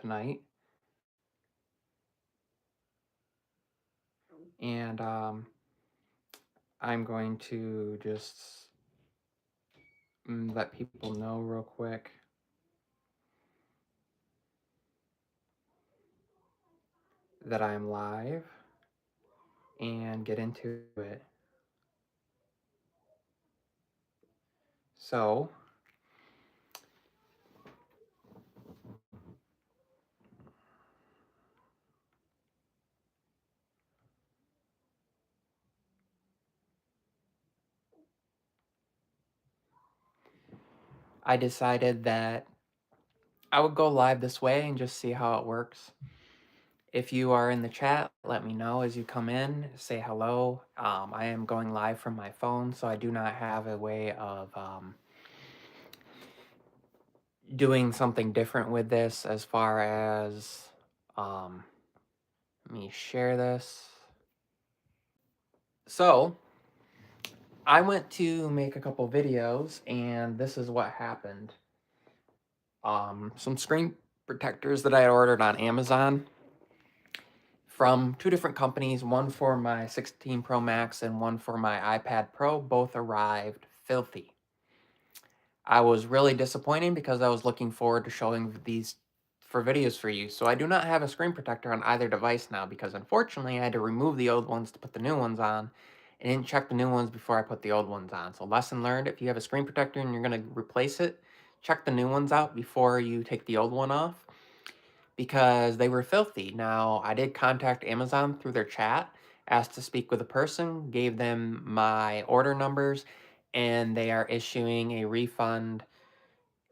tonight, and I'm going to just let people know real quick that I'm live and get into it. So, I decided that I would go live this way and just see how it works. If you are in the chat, let me know as you come in, say hello. I am going live from my phone, so I do not have a way of doing something different with this as far as let me share this. So I went to make a couple videos and this is what happened. Some screen protectors that I ordered on Amazon from two different companies, one for my 16 Pro Max and one for my iPad Pro, both arrived filthy. I was really disappointed because I was looking forward to showing these for videos for you. So I do not have a screen protector on either device now because unfortunately I had to remove the old ones to put the new ones on and didn't check the new ones before I put the old ones on. So lesson learned, if you have a screen protector and you're going to replace it, check the new ones out before you take the old one off because they were filthy. Now, I did contact Amazon through their chat, asked to speak with a person, gave them my order numbers, and they are issuing a refund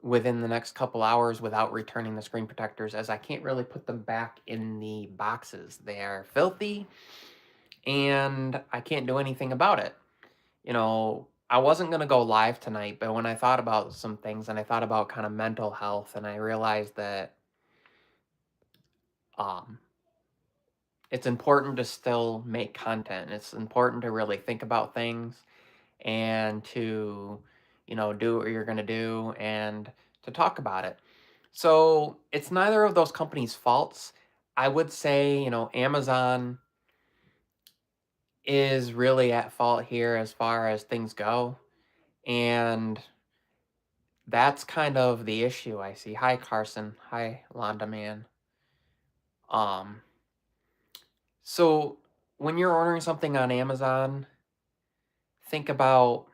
within the next couple hours without returning the screen protectors, as I can't really put them back in the boxes. They are filthy and I can't do anything about it. I wasn't going to go live tonight, but when I thought about some things and I thought about kind of mental health, and I realized that um, it's important to still make content. It's important to really think about things and to, do what you're going to do and to talk about it. So it's neither of those companies' faults. I would say, Amazon is really at fault here as far as things go. And that's kind of the issue I see. Hi, Carson. Hi, Londa Man. Um, so when you're ordering something on Amazon, think about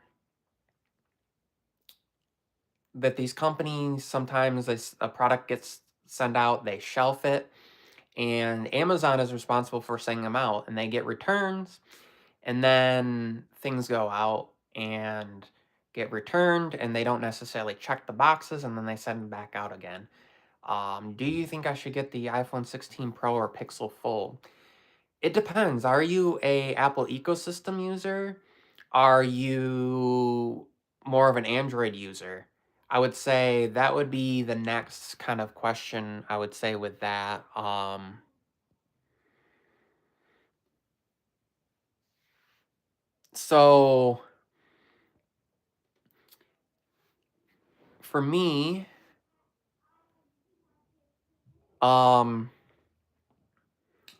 that these companies sometimes a product gets sent out, they shelf it, and Amazon is responsible for sending them out, and they get returns, and then things go out and get returned, and they don't necessarily check the boxes, and then they send them back out again. Do you think I should get the iPhone 16 Pro or Pixel Fold? It depends. Are you a Apple ecosystem user? Are you more of an Android user? I would say that would be the next kind of question I would say with that. So for me, um,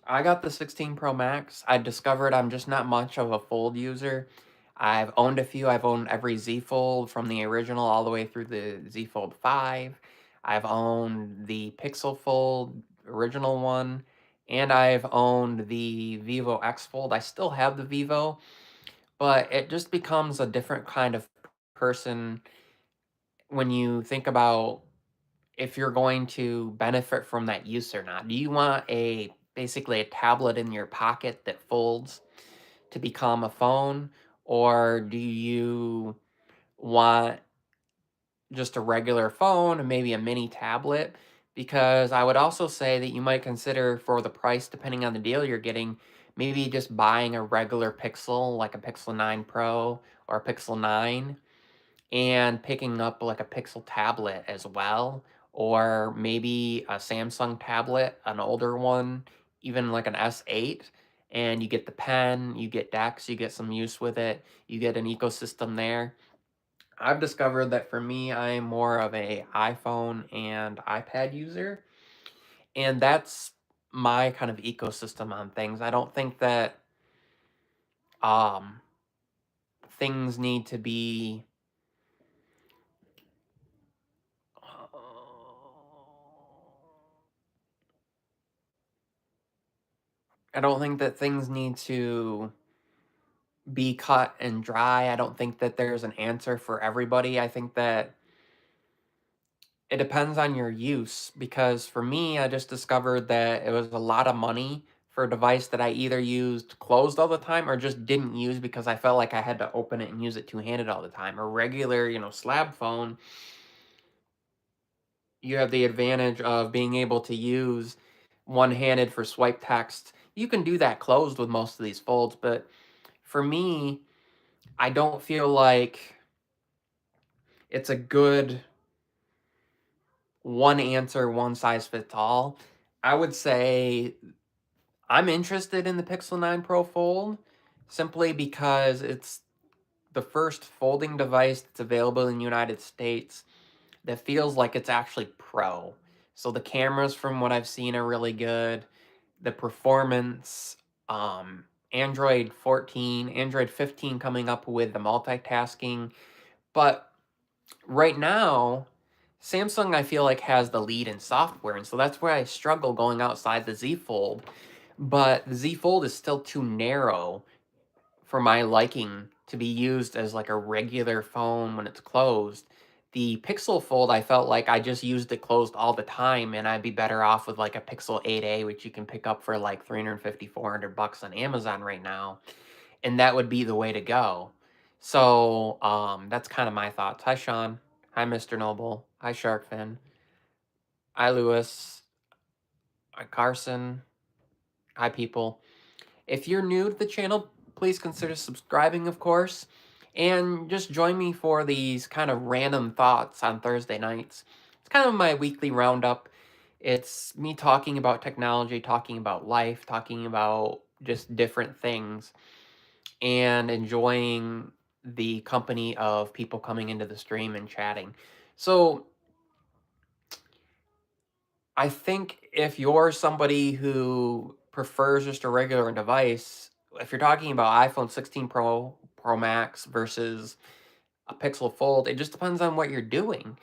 I got the 16 Pro Max. I discovered I'm just not much of a Fold user. I've owned a few. I've owned every Z Fold from the original all the way through the Z Fold 5. I've owned the Pixel Fold, original one, and I've owned the Vivo X Fold. I still have the Vivo, but it just becomes a different kind of person when you think about if you're going to benefit from that use or not. Do you want basically a tablet in your pocket that folds to become a phone, or do you want just a regular phone and maybe a mini tablet? Because I would also say that you might consider, for the price, depending on the deal you're getting, maybe just buying a regular Pixel, like a Pixel 9 Pro or a Pixel 9, and picking up like a Pixel tablet as well, or maybe a Samsung tablet, an older one, even like an S8, and you get the pen, you get DeX, you get some use with it, you get an ecosystem there. I've discovered that for me, I'm more of a iPhone and iPad user, And that's my kind of ecosystem on things. I don't think that um things need to be I don't think that things need to be cut and dry. I don't think that there's an answer for everybody. I think that it depends on your use because for me, I just discovered that it was a lot of money for a device that I either used closed all the time or just didn't use because I felt like I had to open it and use it two-handed all the time. A regular, slab phone, you have the advantage of being able to use one-handed for swipe text. You can do that closed with most of these folds, but for me, I don't feel like it's a good one answer, one size fits all. I would say I'm interested in the Pixel 9 Pro Fold simply because it's the first folding device that's available in the United States that feels like it's actually pro. So the cameras from what I've seen are really good. The performance, um, Android 14, Android 15 coming up with the multitasking. But right now, Samsung I feel like has the lead in software, and so that's where I struggle going outside the Z Fold. But the Z Fold is still too narrow for my liking to be used as like a regular phone when it's closed. The Pixel Fold, I felt like I just used it closed all the time, and I'd be better off with like a Pixel 8a, which you can pick up for like 350, $400 on Amazon right now, and that would be the way to go. So that's kind of my thoughts. Hi, Sean. Hi, Mr. Noble. Hi, Sharkfin. Hi, Lewis. Hi, Carson. Hi, people. If you're new to the channel, please consider subscribing, of course, and just join me for these kind of random thoughts on Thursday nights. It's kind of my weekly roundup. It's me talking about technology, talking about life, talking about just different things, and enjoying the company of people coming into the stream and chatting. So, I think if you're somebody who prefers just a regular device, if you're talking about iPhone 16 Pro Max versus a Pixel Fold, it just depends on what you're doing.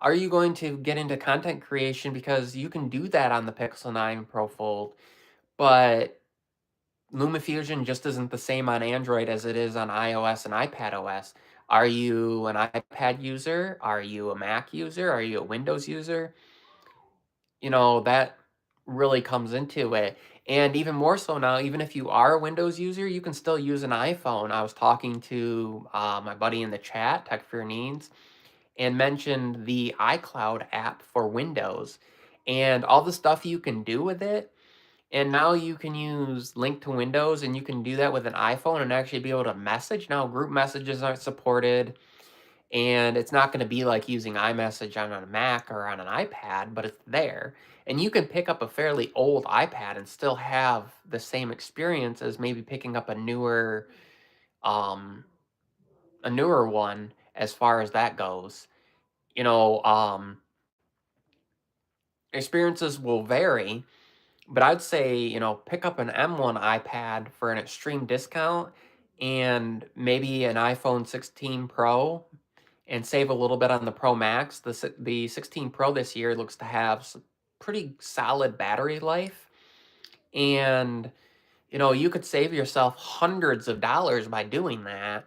Are you going to get into content creation because you can do that on the Pixel 9 Pro Fold, but LumaFusion just isn't the same on Android as it is on iOS and iPadOS. Are you an iPad user? Are you a Mac user? Are you a Windows user? That really comes into it. And even more so now, even if you are a Windows user, you can still use an iPhone. I was talking to my buddy in the chat, Tech for Your Needs, and mentioned the iCloud app for Windows and all the stuff you can do with it. And now you can use Link to Windows and you can do that with an iPhone and actually be able to message. Now, group messages aren't supported. And it's not going to be like using iMessage on a Mac or on an iPad, but it's there. And you can pick up a fairly old iPad and still have the same experience as maybe picking up um, a newer one as far as that goes. You know, um, Experiences will vary, but I'd say, pick up an M1 iPad for an extreme discount and maybe an iPhone 16 Pro and save a little bit on the Pro Max. The 16 Pro this year looks to have some pretty solid battery life, and you could save yourself hundreds of dollars by doing that.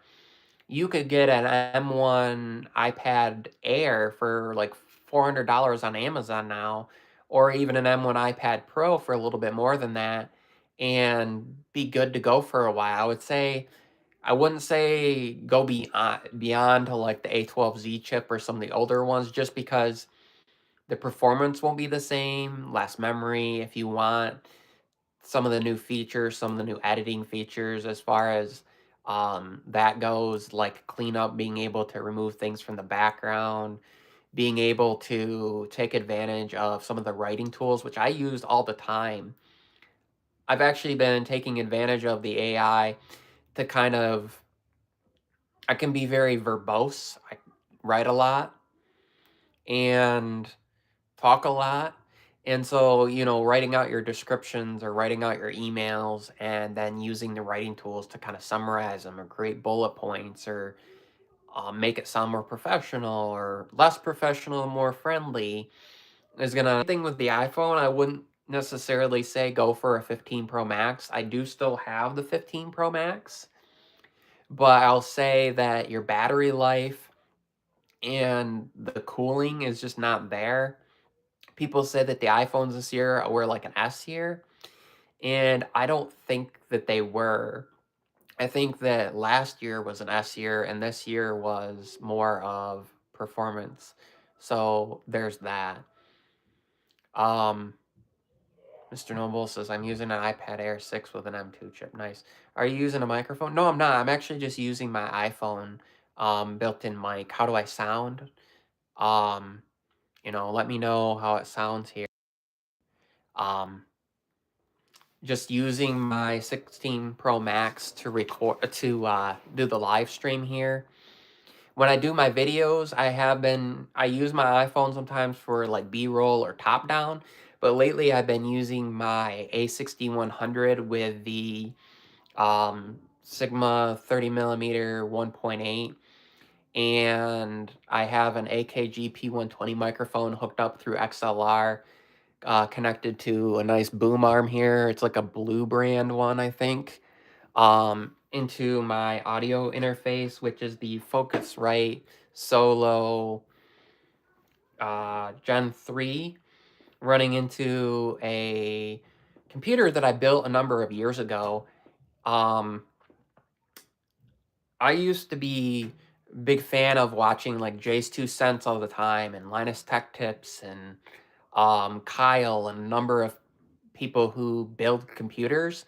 You could get an M1 iPad Air for like $400 on Amazon now, or even an M1 iPad Pro for a little bit more than that, and be good to go for a while. I wouldn't say go beyond to like the A12Z chip or some of the older ones, just because the performance won't be the same, less memory if you want some of the new features, some of the new editing features as far as that goes, like cleanup, being able to remove things from the background, being able to take advantage of some of the writing tools, which I used all the time. I've actually been taking advantage of the AI to kind of I can be very verbose. I write a lot and talk a lot. And so, writing out your descriptions or writing out your emails and then using the writing tools to kind of summarize them or create bullet points or make it sound more professional or less professional, more friendly is gonna thing with the iPhone. I wouldn't necessarily say go for a 15 Pro Max. I do still have the 15 Pro Max, but I'll say that your battery life and the cooling is just not there. People say that the iPhones this year were like an S year, and I don't think that they were. I think that last year was an S year, and this year was more of performance. So there's that. Um, Mr. Noble says, I'm using an iPad Air 6 with an M2 chip. Nice. Are you using a microphone? No, I'm not. I'm actually just using my iPhone built-in mic. How do I sound? Um, let me know how it sounds here. Um, just using my 16 Pro Max to record to do the live stream here. When I do my videos, I use my iPhone sometimes for like B-roll or top down, but lately I've been using my A6100 with the Sigma 30 millimeter 1.8, and I have an AKG P120 microphone hooked up through XLR, connected to a nice boom arm here. It's like a Blue brand one, I think. Into my audio interface, which is the Focusrite Solo Gen 3, running into a computer that I built a number of years ago. I used to be a big fan of watching like Jay's Two Cents all the time and Linus Tech Tips and Kyle and a number of people who build computers.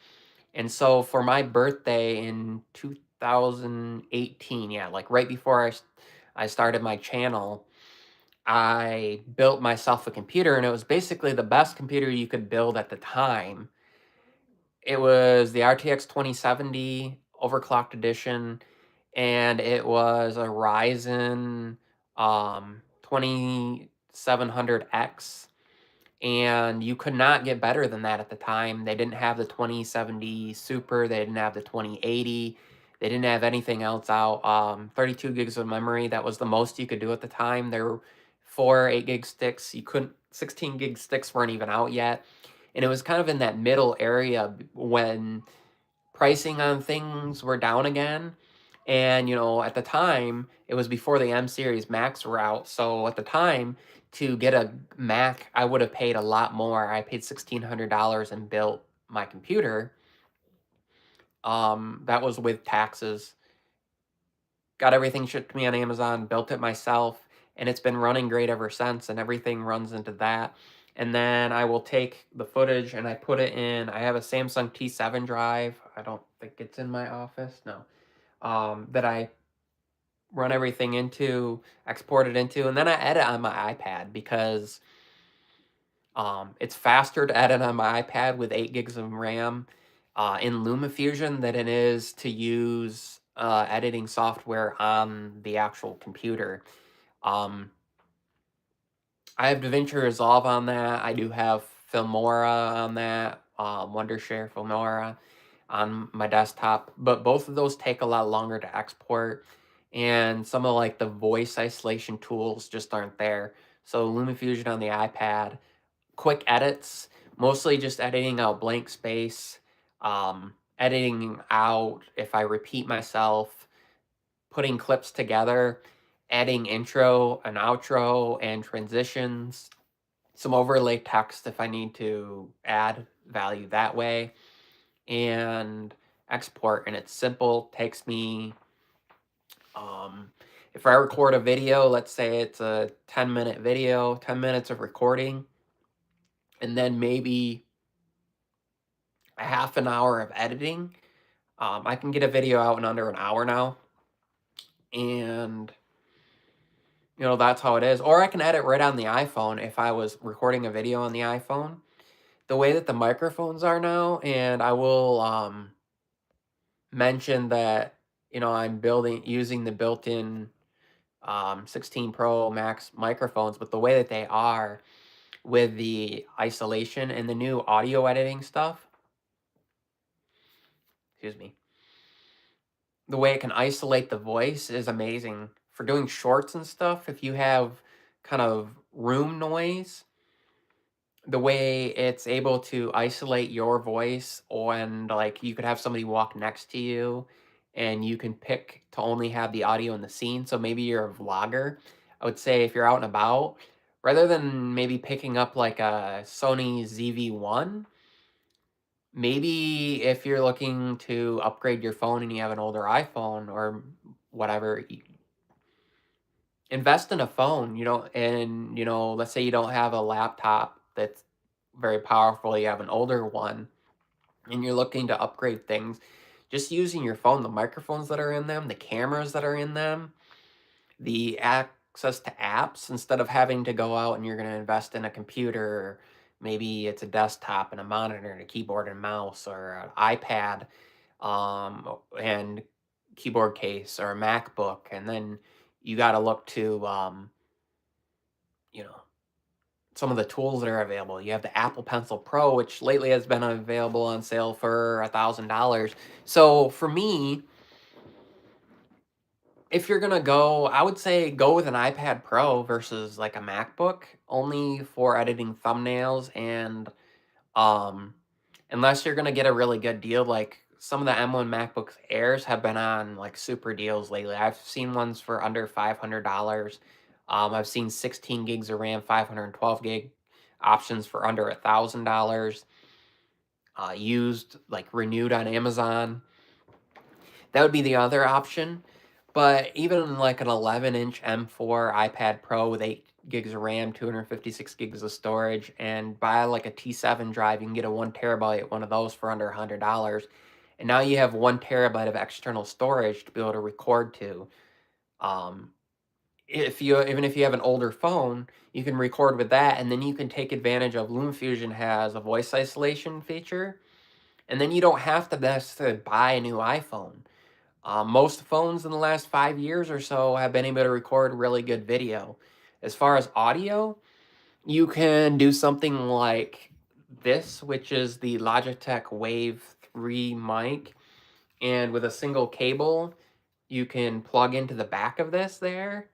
And so for my birthday in 2018, yeah, like right before I started my channel, I built myself a computer, and it was basically the best computer you could build at the time. It was the RTX 2070 overclocked edition, and it was a Ryzen 2700X, and you could not get better than that at the time. They didn't have the 2070 Super, they didn't have the 2080, they didn't have anything else out. 32 gigs of memory, that was the most you could do at the time. There were 4 8 gig sticks. You couldn't 16 gig sticks weren't even out yet. And it was kind of in that middle area when pricing on things were down again. And, at the time, it was before the M series Macs were out. So at the time, to get a Mac, I would have paid a lot more. I paid $1,600 and built my computer. That was with taxes. Got everything shipped to me on Amazon, built it myself, and it's been running great ever since, and everything runs into that. And then I will take the footage and I put it in. I have a Samsung T7 drive. I don't think it's in my office. No. That I run everything into, export it into, and then I edit on my iPad because it's faster to edit on my iPad with 8 gigs of RAM in LumaFusion than it is to use editing software on the actual computer. Um, I have DaVinci Resolve on that. I do have Filmora on that, Wondershare Filmora on my desktop, but both of those take a lot longer to export, and some of like the voice isolation tools just aren't there. So LumaFusion on the iPad, quick edits, mostly just editing out blank space, editing out if I repeat myself, putting clips together, adding intro and outro and transitions, some overlay text if I need to add value that way, and export. And it's simple, takes me, if I record a video, let's say it's a 10-minute video, 10 minutes of recording, and then maybe a half an hour of editing, I can get a video out in under an hour now. And that's how it is. Or I can edit right on the iPhone if I was recording a video on the iPhone. The way that the microphones are now, and I will mention that, I'm using the built-in 16 Pro Max microphones, but the way that they are, with the isolation and the new audio editing stuff. Excuse me. The way it can isolate the voice is amazing. For doing shorts and stuff, if you have kind of room noise, the way it's able to isolate your voice, and like you could have somebody walk next to you and you can pick to only have the audio in the scene. So maybe you're a vlogger. I would say if you're out and about, rather than maybe picking up like a Sony ZV-1, maybe if you're looking to upgrade your phone and you have an older iPhone or whatever, invest in a phone, and let's say you don't have a laptop that's very powerful, you have an older one and you're looking to upgrade things, just using your phone, the microphones that are in them, the cameras that are in them, the access to apps, instead of having to go out and you're going to invest in a computer, maybe it's a desktop and a monitor and a keyboard and mouse, or an iPad, and keyboard case, or a MacBook, and then you got to look to you know some of the tools that are available. You have the Apple Pencil Pro, which lately has been available on sale for $1,000. So for me, if you're gonna go, I would say go with an iPad Pro versus like a MacBook, only for editing thumbnails, and um unless you're gonna get a really good deal, like some of the M1 MacBook Airs have been on like super deals lately. I've seen ones for under $500. I've seen 16 gigs of RAM, 512 gig options for under $1,000. Used, like renewed on Amazon. That would be the other option. But even like an 11-inch M4 iPad Pro with 8 gigs of RAM, 256 gigs of storage, and buy like a T7 drive, you can get a 1 terabyte one of those for under $100. And now you have 1 terabyte of external storage to be able to record to. Um, even if you have an older phone, you can record with that, and then you can take advantage of LumaFusion has a voice isolation feature, and then you don't have to necessarily buy a new iPhone. Most phones in the last 5 years or so have been able to record really good video. As far as audio, you can do something like this, which is the Logitech Wave 3 mic. And with a single cable, you can plug into the back of this there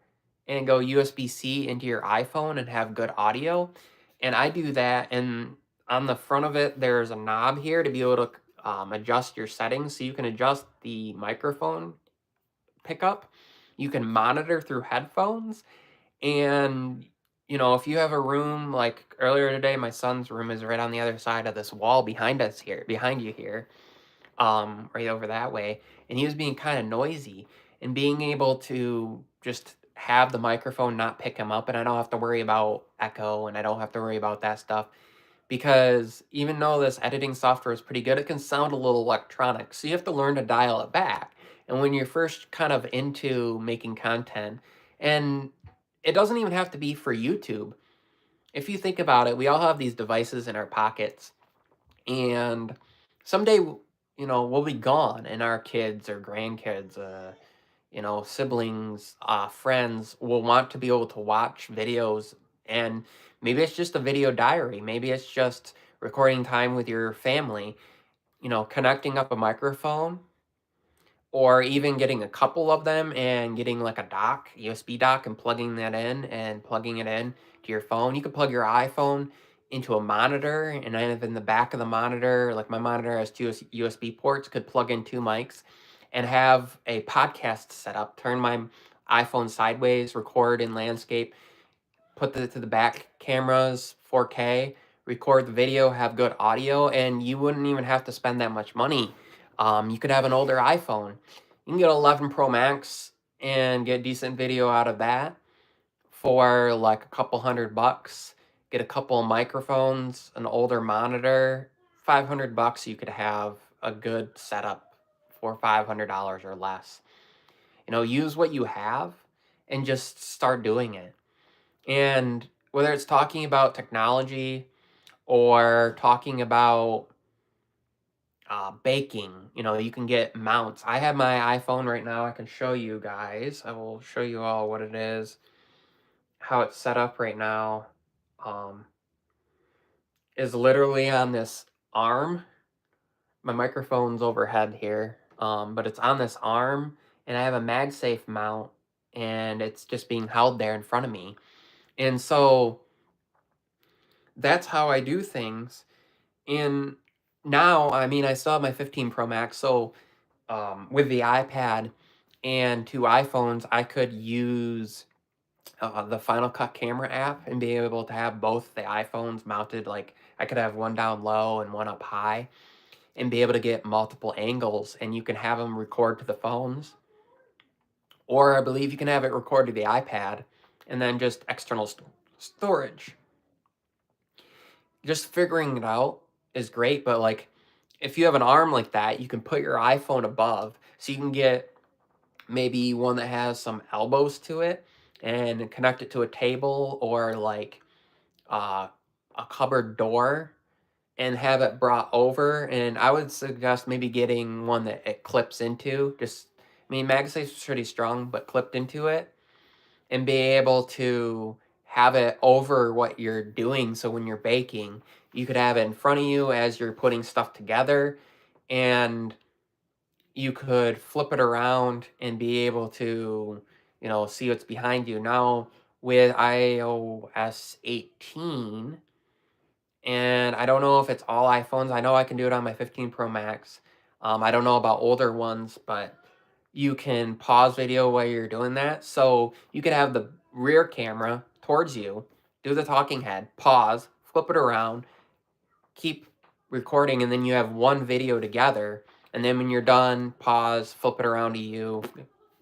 and go USB-C into your iPhone and have good audio. And I do that, and on the front of it, there's a knob here to be able to adjust your settings. So you can adjust the microphone pickup. You can monitor through headphones. And, if you have a room, like earlier today, my son's room is right on the other side of this wall behind us here, behind you here, right over that way. And he was being kind of noisy, and being able to just have the microphone not pick him up, and I don't have to worry about echo, and I don't have to worry about that stuff, because even though this editing software is pretty good, it can sound a little electronic. So you have to learn to dial it back. And when you're first kind of into making content, and it doesn't even have to be for YouTube. If you think about it, we all have these devices in our pockets, and someday, we'll be gone, and our kids or grandkids, siblings, friends will want to be able to watch videos. And maybe it's just a video diary. Maybe it's just recording time with your family, connecting up a microphone, or even getting a couple of them and getting like a dock, USB dock, and plugging that in and plugging it in to your phone. You could plug your iPhone into a monitor, and then in the back of the monitor, like my monitor has two USB ports, could plug in two mics and have a podcast set up, turn my iPhone sideways, record in landscape, put it to the back cameras, 4K, record the video, have good audio, and you wouldn't even have to spend that much money. You could have an older iPhone. You can get 11 Pro Max and get decent video out of that for like a couple $100. Get a couple of microphones, an older monitor, $500. You could have a good setup for $500 or less. Use what you have and just start doing it. And whether it's talking about technology or talking about baking, you can get mounts. I have my iPhone right now. I can show you guys. I will show you all what it is, how it's set up right now. Um, is literally on this arm. My microphone's overhead here, but it's on this arm, and I have a MagSafe mount, and it's just being held there in front of me. And so that's how I do things. And now, I mean, I still have my 15 Pro Max, so with the iPad and two iPhones, I could use the Final Cut camera app and be able to have both the iPhones mounted. Like I could have one down low and one up high, and be able to get multiple angles, and you can have them record to the phones, or I believe you can have it record to the iPad, and then just external storage. Just figuring it out is great, but like if you have an arm like that, you can put your iPhone above, so you can get maybe one that has some elbows to it and connect it to a table or like uh, a cupboard door and have it brought over. And I would suggest maybe getting one that it clips into. Just, I mean, MagSafe's pretty strong, but clipped into it, and be able to have it over what you're doing. So when you're baking, you could have it in front of you as you're putting stuff together, and you could flip it around and be able to, see what's behind you. Now, with iOS 18, and I don't know if it's all iPhones. I know I can do it on my 15 Pro Max. I don't know about older ones, but you can pause video while you're doing that. So you could have the rear camera towards you, do the talking head, pause, flip it around, keep recording, and then you have one video together. And then when you're done, pause, flip it around to you,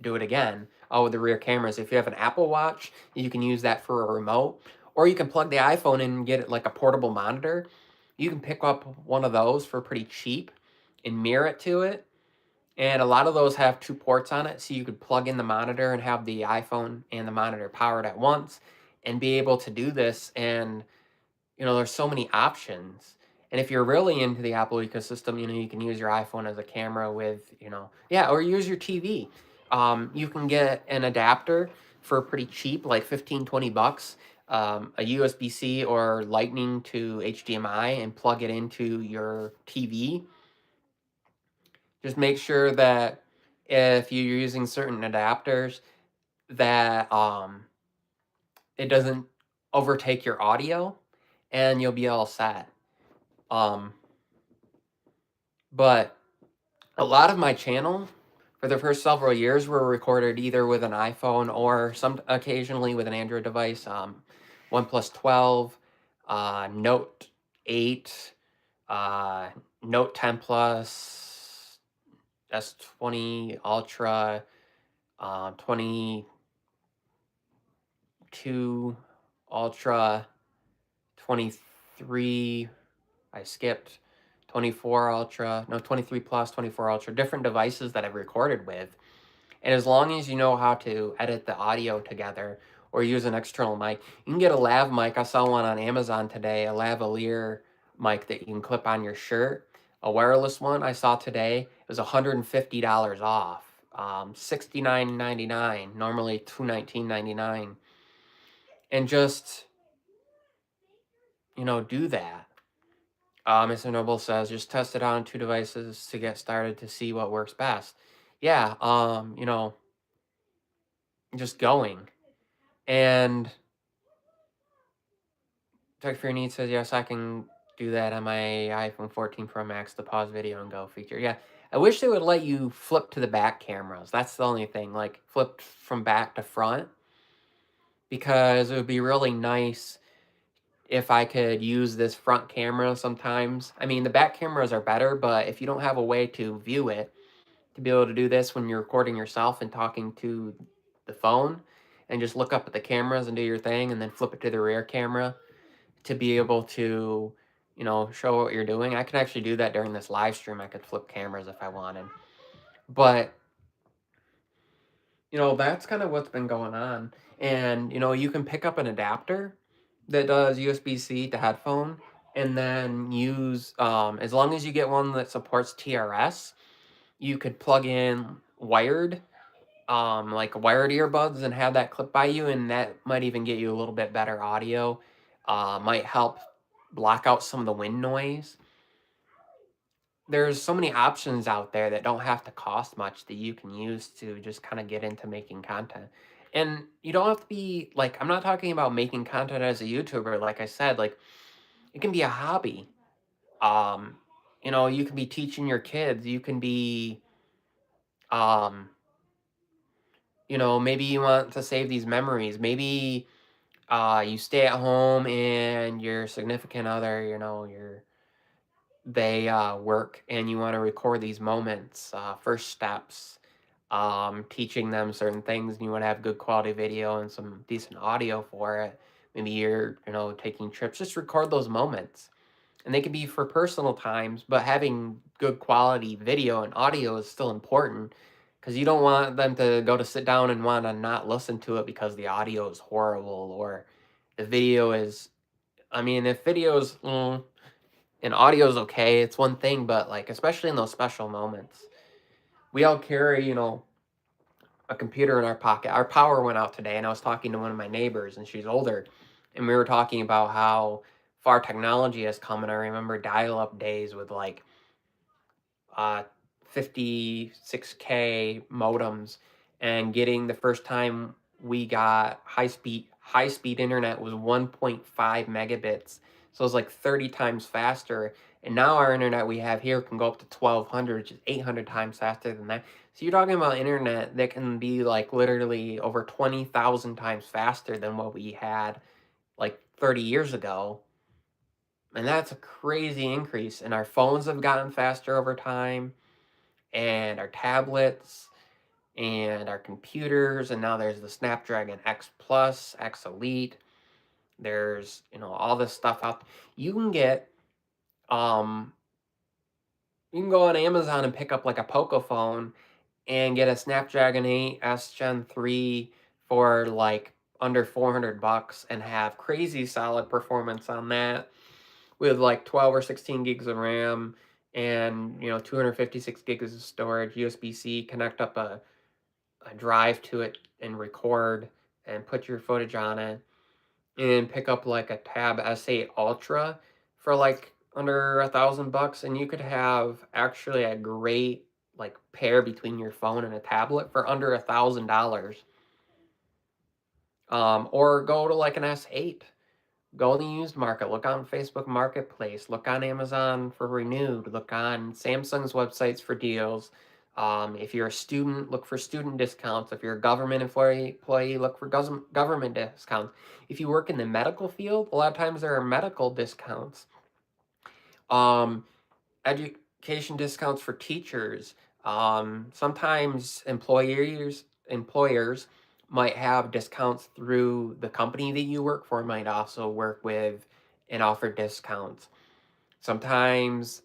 do it again. All with the rear cameras. If you have an Apple Watch, you can use that for a remote, or you can plug the iPhone in and get it like a portable monitor. You can pick up one of those for pretty cheap and mirror it to it. And a lot of those have two ports on it, so you could plug in the monitor and have the iPhone and the monitor powered at once and be able to do this. And there's so many options. And if you're really into the Apple ecosystem, you can use your iPhone as a camera with, yeah, or use your TV. You can get an adapter for pretty cheap, like 15, 20 bucks, a USB-C or Lightning to HDMI, and plug it into your TV. Just make sure that if you're using certain adapters, that it doesn't overtake your audio, and you'll be all set. Um, but a lot of my channel for the first several years were recorded either with an iPhone or some occasionally with an Android device. OnePlus 12, Note 8, uh, Note 10 Plus, S20 Ultra, 22 Ultra, 23. I skipped 24 Ultra, no, 23 Plus, 24 Ultra, different devices that I've recorded with. And as long as you know how to edit the audio together or use an external mic, you can get a lav mic. I saw one on Amazon today, a lavalier mic that you can clip on your shirt. A wireless one I saw today, it was $150 off, $69.99, normally $219.99. And just, do that. Mr. Noble says, just test it on two devices to get started to see what works best. Yeah, just going. And Tech for Your Needs says, yes, I can do that on my iPhone 14 Pro Max, the pause video and go feature. Yeah, I wish they would let you flip to the back cameras. That's the only thing, like flip from back to front, because it would be really nice if I could use this front camera sometimes. I mean, the back cameras are better, but if you don't have a way to view it, to be able to do this when you're recording yourself and talking to the phone, and just look up at the cameras and do your thing, and then flip it to the rear camera to be able to, show what you're doing. I can actually do that during this live stream. I could flip cameras if I wanted. But, that's kind of what's been going on. And, you can pick up an adapter that does USB-C to headphone, and then use, as long as you get one that supports TRS, you could plug in wired, like wired earbuds, and have that clip by you, and that might even get you a little bit better audio. Might help block out some of the wind noise. There's so many options out there that don't have to cost much that you can use to just kind of get into making content. And you don't have to be like, I'm not talking about making content as a YouTuber. Like I said, like it can be a hobby. Um, you can be teaching your kids. You can be, um, maybe you want to save these memories. Maybe you stay at home and your significant other, they work and you want to record these moments, first steps, teaching them certain things, and you want to have good quality video and some decent audio for it. Maybe you're, taking trips, just record those moments. And they can be for personal times, but having good quality video and audio is still important because you don't want them to go to sit down and want to not listen to it because the audio is horrible or the video is. I mean, if videos and audio is okay, it's one thing, but like especially in those special moments, we all carry a computer in our pocket. Our power went out today, and I was talking to one of my neighbors, and she's older, and we were talking about how far technology has come. And I remember dial-up days with like uh 56K modems, and getting the first time we got high speed internet was 1.5 megabits. So it was like 30 times faster. And now our internet we have here can go up to 1200, which is 800 times faster than that. So you're talking about internet that can be like literally over 20,000 times faster than what we had like 30 years ago. And that's a crazy increase. And our phones have gotten faster over time, and our tablets and our computers, and now there's the Snapdragon X Plus, X Elite. There's, all this stuff out. You can get um you can go on Amazon and pick up like a Poco phone and get a Snapdragon 8 S Gen 3 for like under $400 and have crazy solid performance on that with like 12 or 16 gigs of RAM and 256 gigs of storage, USB-C, connect up a drive to it and record and put your footage on it, and pick up like a Tab S8 Ultra for like under $1,000, and you could have actually a great like pair between your phone and a tablet for under $1,000. Or go to like an S8. Go in the used market, look on Facebook Marketplace, look on Amazon for renewed, look on Samsung's websites for deals. If you're a student, look for student discounts. If you're a government employee, look for government discounts. If you work in the medical field, a lot of times there are medical discounts. Um, Education discounts for teachers. Sometimes employers might have discounts through the company that you work for, might also work with and offer discounts. Sometimes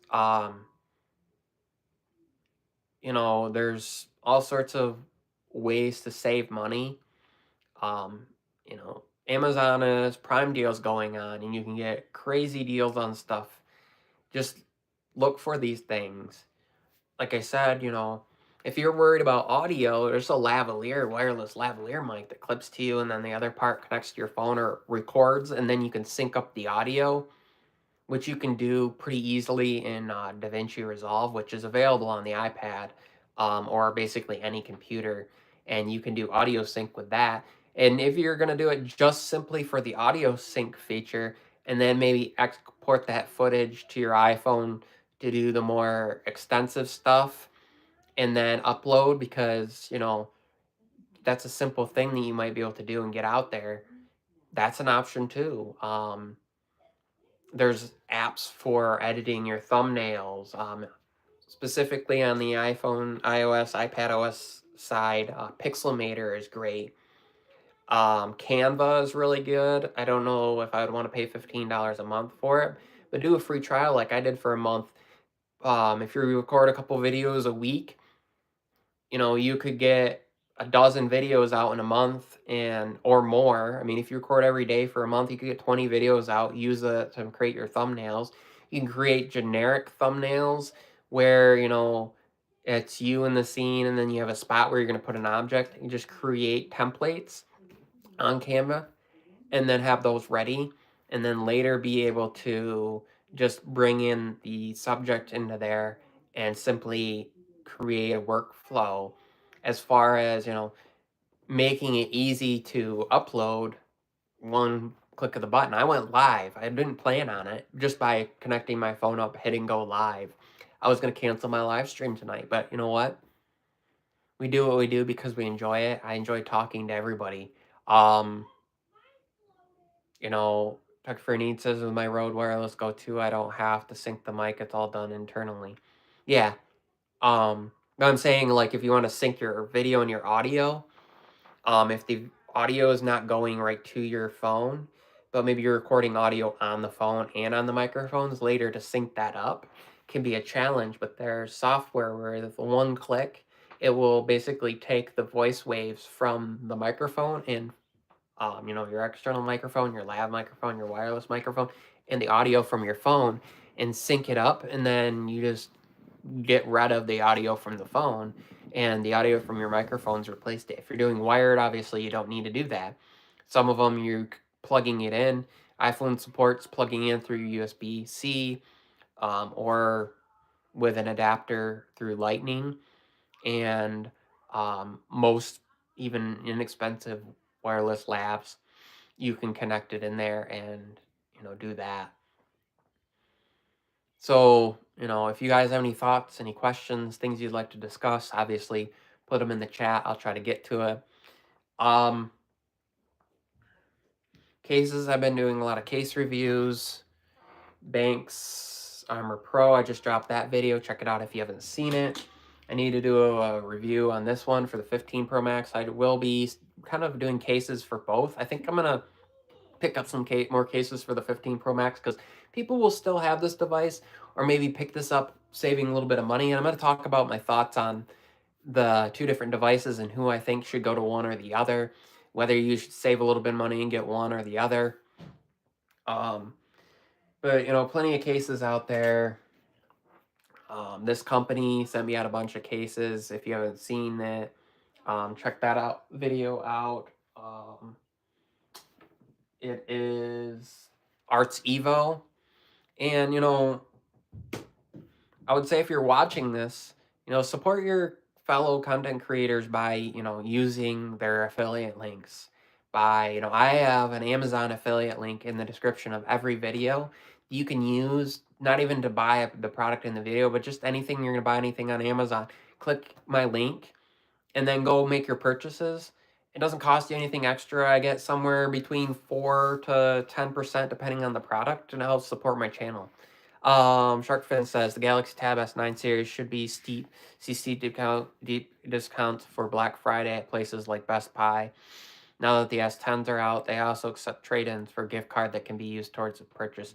there's all sorts of ways to save money. Um, Amazon has Prime deals going on, and you can get crazy deals on stuff. Just look for these things. Like I said, if you're worried about audio, there's a wireless lavalier mic that clips to you, and then the other part connects to your phone or records, and then you can sync up the audio, which you can do pretty easily in DaVinci Resolve, which is available on the iPad, or basically any computer, and you can do audio sync with that. And if you're going to do it just simply for the audio sync feature, and then maybe export that footage to your iPhone to do the more extensive stuff, and then upload, because that's a simple thing that you might be able to do and get out there. That's an option too. There's apps for editing your thumbnails, specifically on the iPhone, iOS, iPadOS side. Pixelmator is great. Canva is really good. I don't know if I would want to pay $15 a month for it, but do a free trial like I did for a month. If you record a couple videos a week, you could get a dozen videos out in a month and or more. I mean, if you record every day for a month, you could get 20 videos out, use it to create your thumbnails. You can create generic thumbnails where, it's you in the scene, and then you have a spot where you're going to put an object. You just create templates on Canva and then have those ready. and then later be able to just bring in the subject into there and simply create a workflow as far as, making it easy to upload one click of the button. I went live. I didn't plan on it just by connecting my phone up, hitting go live. I was going to cancel my live stream tonight, but you know what? We do what we do because we enjoy it. I enjoy talking to everybody. Um, Tuck for Needs says with my Rode Wireless Go 2, I don't have to sync the mic. It's all done internally. Yeah. But I'm saying like if you want to sync your video and your audio, if the audio is not going right to your phone, but maybe you're recording audio on the phone and on the microphones later to sync that up, can be a challenge. But there's software where with one click, it will basically take the voice waves from the microphone and your external microphone, your lav microphone, your wireless microphone, and the audio from your phone and sync it up, and then you just get rid of the audio from the phone and the audio from your microphones replaced it. If you're doing wired, obviously you don't need to do that. Some of them you're plugging it in. iPhone supports plugging in through USB-C or with an adapter through Lightning, and most even inexpensive wireless labs, you can connect it in there and do that. So, if you guys have any thoughts, any questions, things you'd like to discuss, obviously put them in the chat. I'll try to get to it. Um, Cases, I've been doing a lot of case reviews. Banks Armor Pro, I just dropped that video. Check it out if you haven't seen it. I need to do a review on this one for the 15 Pro Max. I will be kind of doing cases for both. I think I'm going to pick up some more cases for the 15 Pro Max because people will still have this device or maybe pick this up saving a little bit of money. And I'm going to talk about my thoughts on the two different devices and who I think should go to one or the other, whether you should save a little bit of money and get one or the other. But, plenty of cases out there. This company sent me out a bunch of cases. If you haven't seen it, check that video out. It is Arts Evo. And, I would say if you're watching this, support your fellow content creators by, using their affiliate links. I have an Amazon affiliate link in the description of every video. You can use, not even to buy the product in the video, but just anything you're going to buy anything on Amazon. Click my link and then go make your purchases. It doesn't cost you anything extra. I get somewhere between 4 to 10% depending on the product, and it helps support my channel. Sharkfin says the Galaxy Tab S9 series should be steep deep discounts for Black Friday at places like Best Buy. Now that the S10s are out, they also accept trade-ins for a gift card that can be used towards a purchase.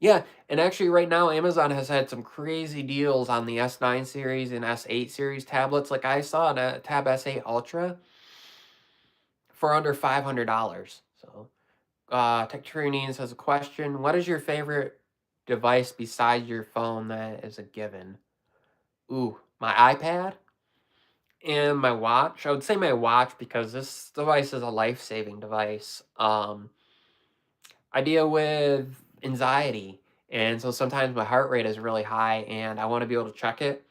Yeah, and actually right now Amazon has had some crazy deals on the S9 series and S8 series tablets. Like I saw a Tab S8 Ultra for under $500. So, Tech Trinian has a question. What is your favorite device besides your phone that is a given? Ooh, my iPad and my watch. I would say my watch because this device is a life-saving device. I deal with anxiety, and so sometimes my heart rate is really high and I want to be able to check it.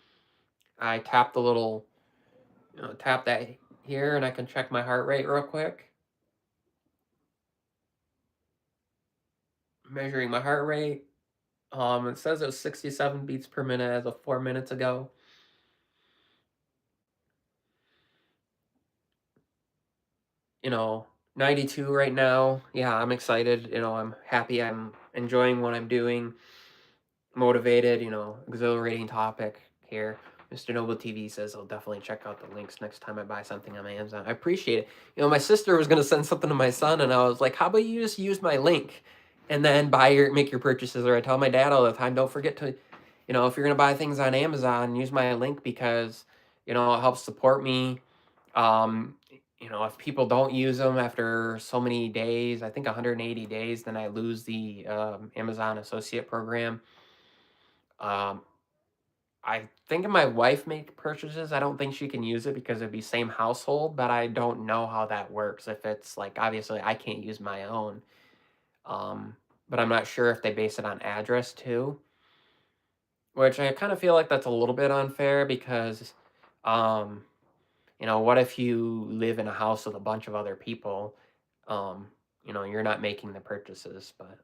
I tap the little, tap that here and I can check my heart rate real quick. Measuring my heart rate. It says it was 67 beats per minute as of 4 minutes ago. 92 right now. Yeah, I'm excited. I'm happy. I'm enjoying what I'm doing. Motivated, exhilarating topic here. Mr. Noble TV says I'll definitely check out the links next time I buy something on Amazon. I appreciate it. My sister was going to send something to my son, and I was like, how about you just use my link and then make your purchases? Or I tell my dad all the time, don't forget to, if you're going to buy things on Amazon, use my link because, it helps support me. If people don't use them after so many days, I think 180 days, then I lose the Amazon Associate Program. I think if my wife make purchases, I don't think she can use it because it'd be same household, but I don't know how that works. If it's like, obviously I can't use my own. Um, but I'm not sure if they base it on address too, which I kind of feel like that's a little bit unfair because, um, what if you live in a house with a bunch of other people? Um, you're not making the purchases, but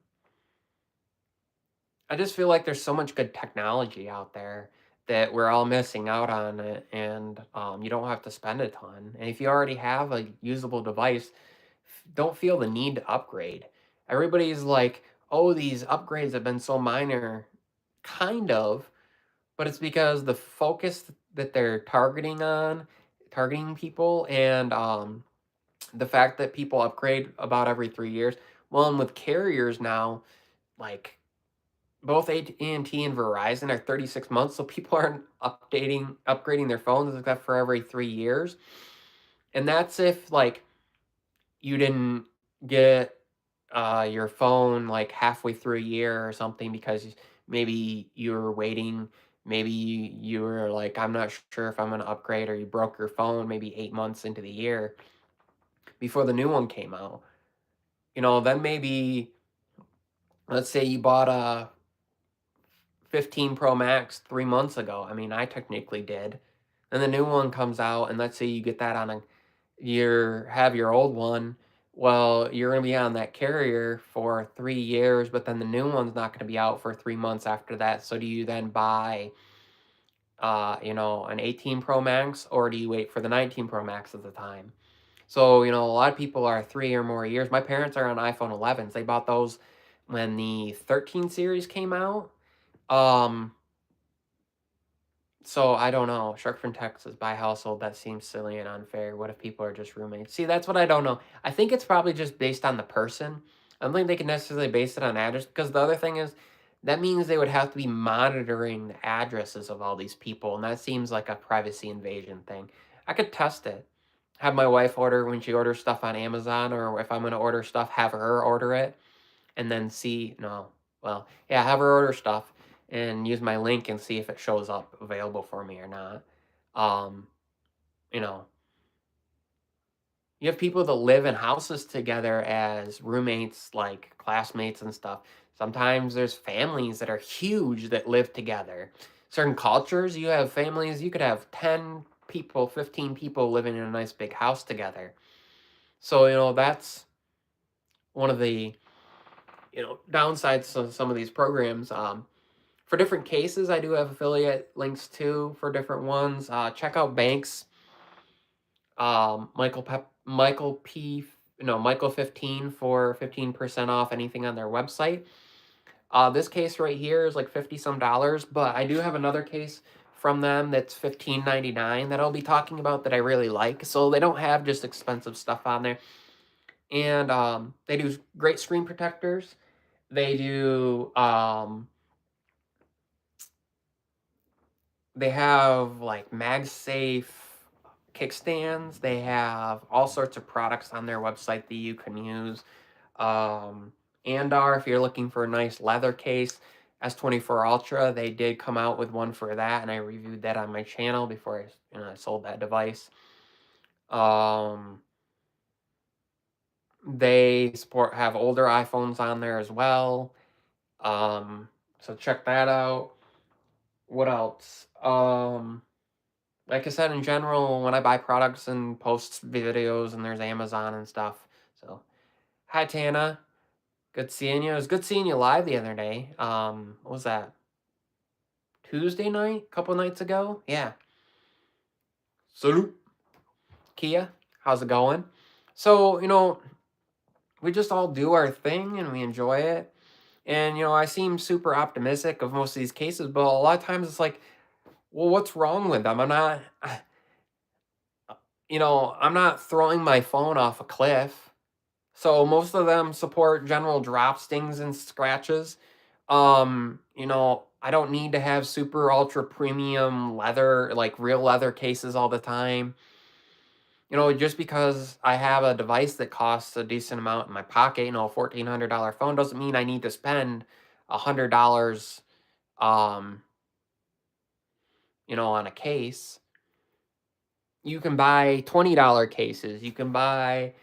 I just feel like there's so much good technology out there that we're all missing out on it, and you don't have to spend a ton. And if you already have a usable device, don't feel the need to upgrade. Everybody's like, "Oh, these upgrades have been so minor," kind of, but it's because the focus that they're targeting people, and the fact that people upgrade about every 3 years. Well, and with carriers now, like both AT&T and T and Verizon are 36 months, so people aren't upgrading their phones except for every 3 years. And that's if like you didn't get your phone like halfway through a year or something because maybe you were waiting, maybe you were like, I'm not sure if I'm going to upgrade, or you broke your phone maybe 8 months into the year before the new one came out. Then maybe let's say you bought a 15 Pro Max 3 months ago. I mean, I technically did. And the new one comes out, and let's say you get that on have your old one. Well, you're going to be on that carrier for 3 years, but then the new one's not going to be out for 3 months after that. So do you then buy, an 18 Pro Max, or do you wait for the 19 Pro Max at the time? So, a lot of people are 3 or more years. My parents are on iPhone 11s. They bought those when the 13 series came out. Um, so I don't know. Shark from Texas by household. That seems silly and unfair. What if people are just roommates? See, that's what I don't know. I think it's probably just based on the person. I don't think they can necessarily base it on address, because the other thing is that means they would have to be monitoring the addresses of all these people, and that seems like a privacy invasion thing. I could test it. Have my wife order when she orders stuff on Amazon, or if I'm going to order stuff, have her order it and then see. No, well, yeah, have her order stuff and use my link and see if it shows up available for me or not. Um, you know, you have people that live in houses together as roommates, like classmates and stuff. Sometimes there's families that are huge that live together. Certain cultures, you have families, you could have 10 people, 15 people living in a nice big house together. So, that's one of the, downsides of some of these programs. For different cases, I do have affiliate links too for different ones. Check out Banks, Michael 15 for 15% off anything on their website. This case right here is like 50 some dollars, but I do have another case from them that's 15.99 that I'll be talking about that I really like. So they don't have just expensive stuff on there, and they do great screen protectors. They do They have like MagSafe kickstands. They have all sorts of products on their website that you can use. Um, Andar, if you're looking for a nice leather case, S24 Ultra, they did come out with one for that, and I reviewed that on my channel before I sold that device. Um, they have older iPhones on there as well. So check that out. What else? Like I said, in general, when I buy products and post videos, and there's Amazon and stuff. So, hi Tana, good seeing you. It was good seeing you live the other day. What was that? Tuesday night, a couple nights ago. Yeah. Salute, Kia. How's it going? So, we just all do our thing and we enjoy it. And I seem super optimistic of most of these cases, but a lot of times it's like, well, what's wrong with them? I'm not throwing my phone off a cliff. So most of them support general drop stings and scratches. I don't need to have super ultra premium leather, like real leather cases all the time. Just because I have a device that costs a decent amount in my pocket, a $1,400 phone, doesn't mean I need to spend $100, um, on a case. You can buy $20 cases. You can buy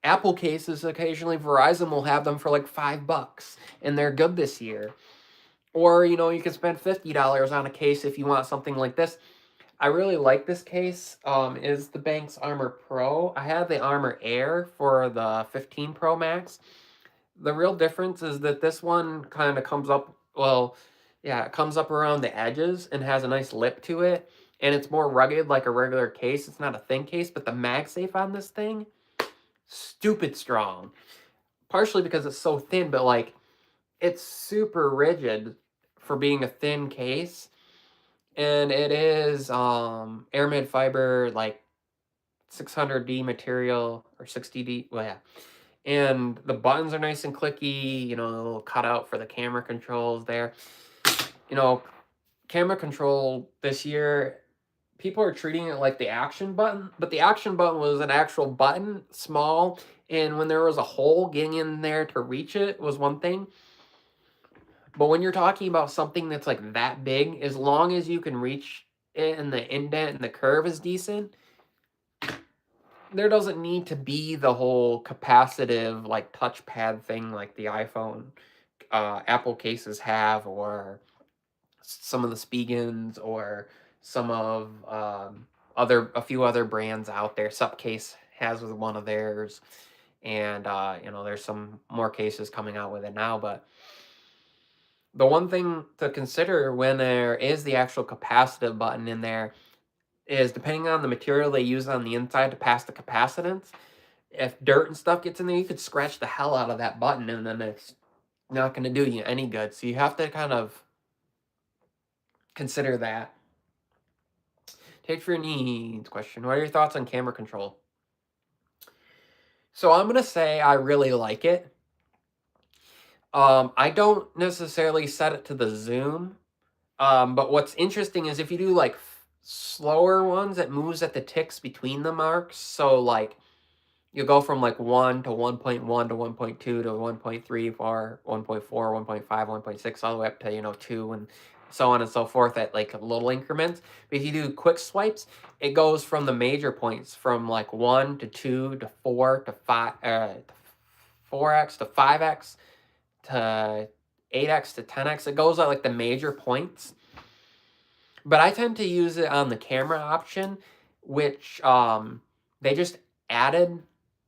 Apple cases, occasionally Verizon will have them for like $5, and they're good this year. Or, you can spend $50 on a case if you want something like this. I really like this case. Is the Banks Armor Pro. I have the Armor Air for the 15 Pro Max. The real difference is that this one kind of comes up, well, yeah, it comes up around the edges and has a nice lip to it. And it's more rugged like a regular case. It's not a thin case, but the MagSafe on this thing, stupid strong. Partially because it's so thin, but like it's super rigid for being a thin case. And it is aramid fiber, like 600D material or 60D. Well, yeah. And the buttons are nice and clicky, a little cutout for the camera controls there. Camera control this year, people are treating it like the action button, but the action button was an actual button, small, and when there was a hole, getting in there to reach it was one thing. But when you're talking about something that's like that big, as long as you can reach it and the indent and the curve is decent, there doesn't need to be the whole capacitive like touchpad thing like the iPhone Apple cases have, or some of the Spigens, or some of a few other brands out there. Supcase has with one of theirs, and there's some more cases coming out with it now. But the one thing to consider when there is the actual capacitive button in there is, depending on the material they use on the inside to pass the capacitance, if dirt and stuff gets in there, you could scratch the hell out of that button, and then it's not going to do you any good. So you have to kind of consider that. Take for your needs question. What are your thoughts on camera control? So I'm going to say I really like it. I don't necessarily set it to the zoom. But what's interesting is if you do like slower ones, it moves at the ticks between the marks. So like you go from like 1 to 1.1 to 1.2 to 1.3 or 1.4, 1.5, 1.6, all the way up to 2, and so on and so forth at like little increments. But if you do quick swipes, it goes from the major points from like 1 to 2 to 4 to 5, 4x to 5x to 8x to 10x. It goes at like the major points. But I tend to use it on the camera option, which they just added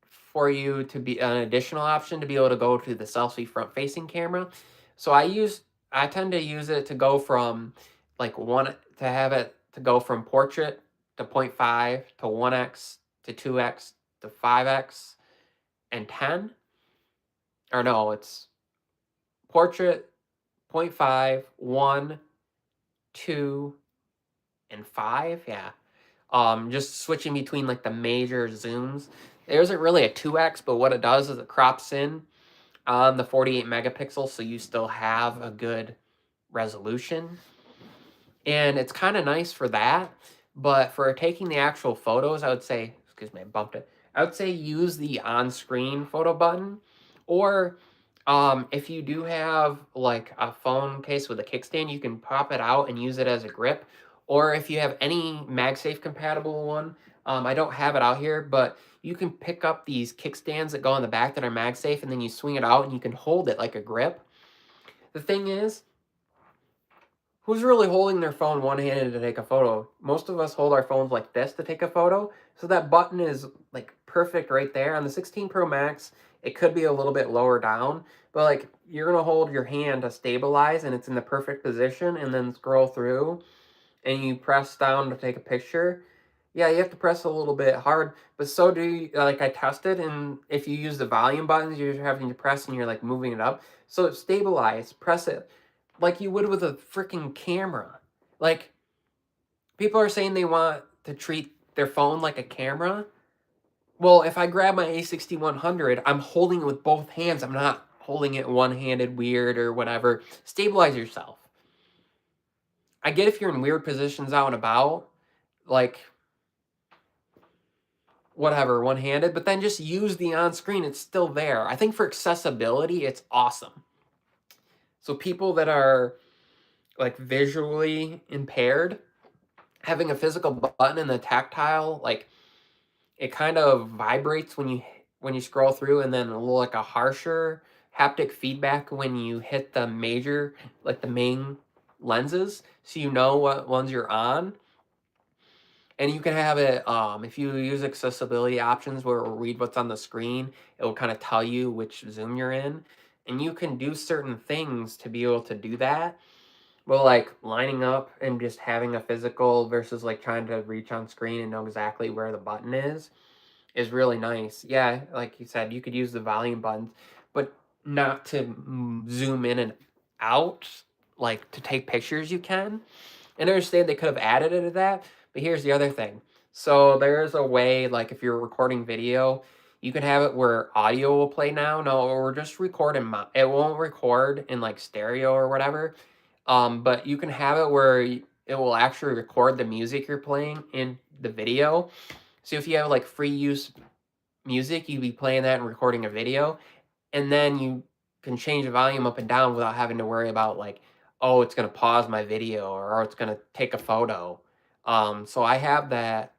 for you to be an additional option to be able to go to the selfie front facing camera. So I tend to use it to go from like to go from portrait to 0.5 to 1x to 2x to 5x and 10. Or no, it's portrait, 0.5, 1, 2, and 5. Yeah. Just switching between like the major zooms. There isn't really a 2x, but what it does is it crops in on the 48 megapixels, so you still have a good resolution. And it's kind of nice for that. But for taking the actual photos, I would say, excuse me, I bumped it. I would say use the on-screen photo button. Or if you do have like a phone case with a kickstand, you can pop it out and use it as a grip. Or if you have any MagSafe compatible one, I don't have it out here, but you can pick up these kickstands that go on the back that are MagSafe, and then you swing it out and you can hold it like a grip. The thing is, who's really holding their phone one-handed to take a photo? Most of us hold our phones like this to take a photo, so that button is like perfect right there. On the 16 Pro Max, it could be a little bit lower down, but like you're gonna hold your hand to stabilize and it's in the perfect position, and then scroll through and you press down to take a picture. Yeah, you have to press a little bit hard, but so do you, like I tested, and if you use the volume buttons, you're having to press and you're like moving it up. So stabilize, press it like you would with a freaking camera. Like, people are saying they want to treat their phone like a camera. Well, if I grab my A6100, I'm holding it with both hands. I'm not holding it one-handed weird or whatever. Stabilize yourself. I get if you're in weird positions out and about, like whatever, one-handed, but then just use the on-screen. It's still there. I think for accessibility, it's awesome. So people that are like visually impaired, having a physical button and the tactile, like it kind of vibrates when you when you scroll through, and then a little, like a harsher haptic feedback when you hit the major, like the main lenses, so you know what ones you're on. And you can have it, if you use accessibility options where it will read what's on the screen, it will kind of tell you which zoom you're in. And you can do certain things to be able to do that. Well, like lining up and just having a physical versus like trying to reach on screen and know exactly where the button is really nice. Yeah, like you said, you could use the volume buttons, but not to zoom in and out. Like to take pictures, you can. And I understand they could have added it to that, but here's the other thing. So there's a way, like if you're recording video, you can have it where audio will play now. No, or just record in it won't record in like stereo or whatever. But you can have it where it will actually record the music you're playing in the video. So if you have like free use music, you'd be playing that and recording a video, and then you can change the volume up and down without having to worry about like, oh, it's gonna pause my video or oh, it's gonna take a photo. So I have that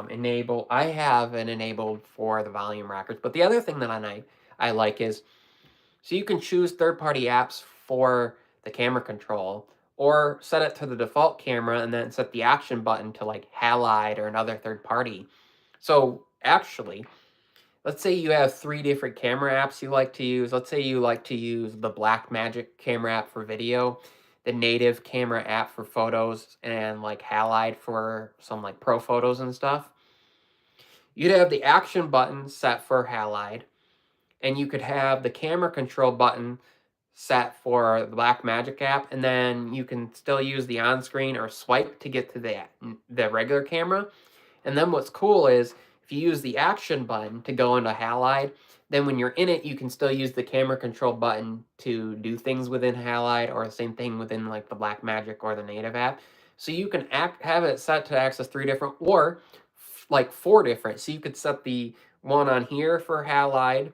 enabled. I have it enabled for the volume records. But the other thing that I like is so you can choose third-party apps for the camera control or set it to the default camera and then set the action button to like Halide or another third party. So actually, let's say you have 3 different camera apps you like to use. Let's say you like to use the Blackmagic camera app for video, the native camera app for photos, and like Halide for some like pro photos and stuff. You'd have the action button set for Halide, and you could have the camera control button set for the Blackmagic app, and then you can still use the on-screen or swipe to get to the regular camera. And then what's cool is if you use the action button to go into Halide, then when you're in it, you can still use the camera control button to do things within Halide, or the same thing within like the Blackmagic or the native app. So you can have it set to access 3 different, or like 4 different. So you could set the one on here for Halide,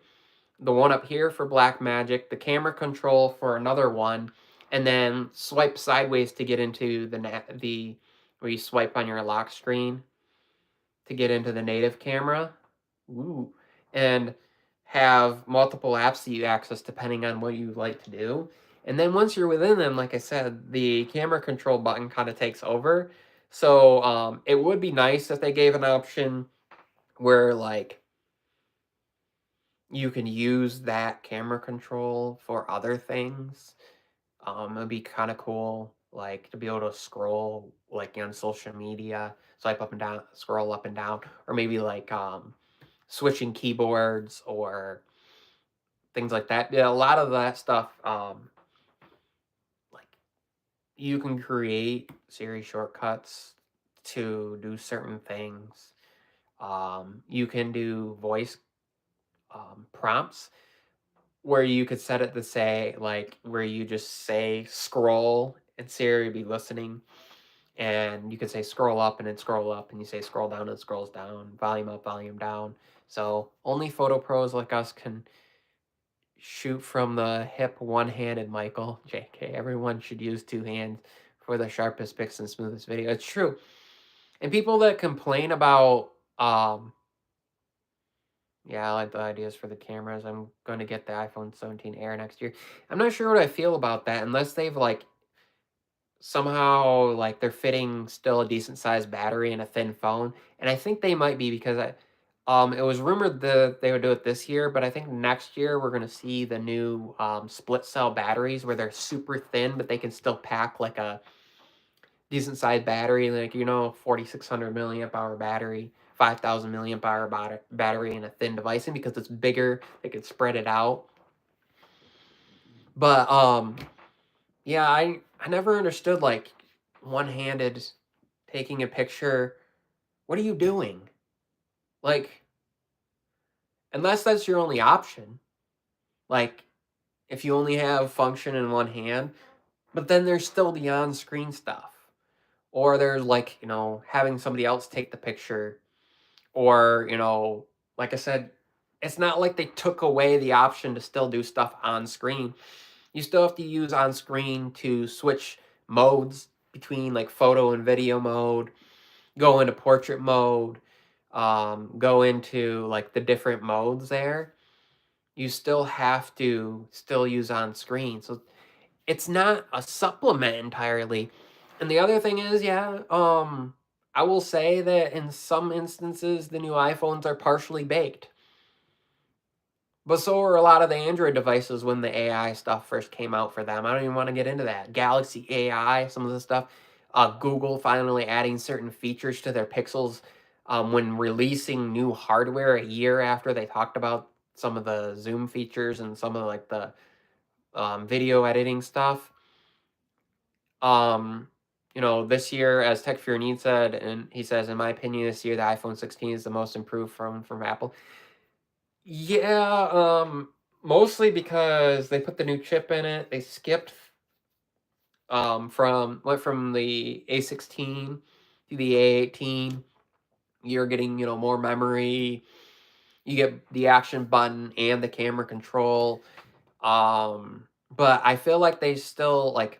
the one up here for Blackmagic, the camera control for another one, and then swipe sideways to get into the where you swipe on your lock screen to get into the native camera. Ooh. And have multiple apps that you access depending on what you like to do. And then once you're within them, like I said, the camera control button kind of takes over. So it would be nice if they gave an option where like you can use that camera control for other things. It'd be kind of cool, like to be able to scroll like on social media, swipe up and down, scroll up and down, or maybe like switching keyboards or things like that. Yeah, a lot of that stuff, like you can create Siri shortcuts to do certain things. You can do voice prompts where you could set it to say like where you just say scroll and Siri would be listening, and you could say scroll up and then scroll up, and you say scroll down and it scrolls down, volume up, volume down. So only photo pros like us can shoot from the hip one-handed, Michael. JK, everyone should use 2 hands for the sharpest picks and smoothest video. It's true. And people that complain about yeah, I like the ideas for the cameras. I'm going to get the iPhone 17 Air next year. I'm not sure what I feel about that unless they've like somehow like they're fitting still a decent sized battery in a thin phone. And I think they might be because it was rumored that they would do it this year, but I think next year we're going to see the new split cell batteries where they're super thin, but they can still pack like a decent sized battery, like 4,600 milliamp hour battery, 5,000 milliamp hour battery in a thin device, and because it's bigger, they can spread it out. But yeah, I never understood like one-handed taking a picture. What are you doing? Like, unless that's your only option. Like, if you only have function in one hand, but then there's still the on-screen stuff. Or there's like, having somebody else take the picture. Or, like I said, it's not like they took away the option to still do stuff on screen. You still have to use on screen to switch modes between like photo and video mode, go into portrait mode, go into like the different modes there, you still have to still use on screen. So it's not a supplement entirely. And the other thing is, yeah, I will say that in some instances the new iPhones are partially baked. But so are a lot of the Android devices when the AI stuff first came out for them. I don't even want to get into that. Galaxy AI, some of the stuff. Google finally adding certain features to their Pixels when releasing new hardware a year after they talked about some of the zoom features and some of like the video editing stuff. This year, as Tech Fear Need said, and he says, in my opinion, this year the iPhone 16 is the most improved phone from Apple. Yeah, mostly because they put the new chip in it. They skipped went from the A16 to the A18. You're getting, more memory. You get the action button and the camera control. But I feel like they still like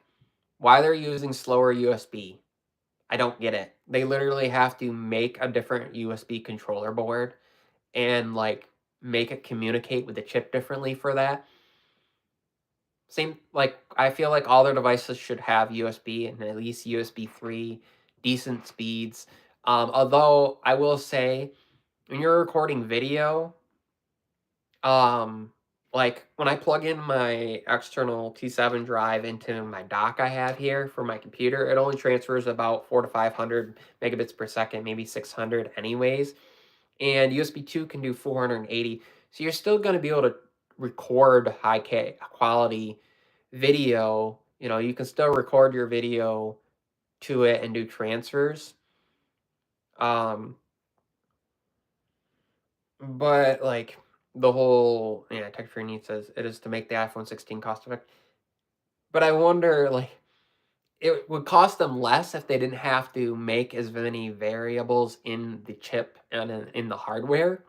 why they're using slower USB. I don't get it. They literally have to make a different USB controller board and like make it communicate with the chip differently for that. Same like I feel like all their devices should have USB and at least USB 3, decent speeds. Although I will say when you're recording video, um, like when I plug in my external T7 drive into my dock I have here for my computer, it only transfers about 4 to 500 megabits per second, maybe 600 anyways. And USB 2 can do 480. So you're still going to be able to record quality video. You can still record your video to it and do transfers. Um, but like the whole Tech for Needs says it is to make the iPhone 16 cost effective. But I wonder like it would cost them less if they didn't have to make as many variables in the chip and in the hardware.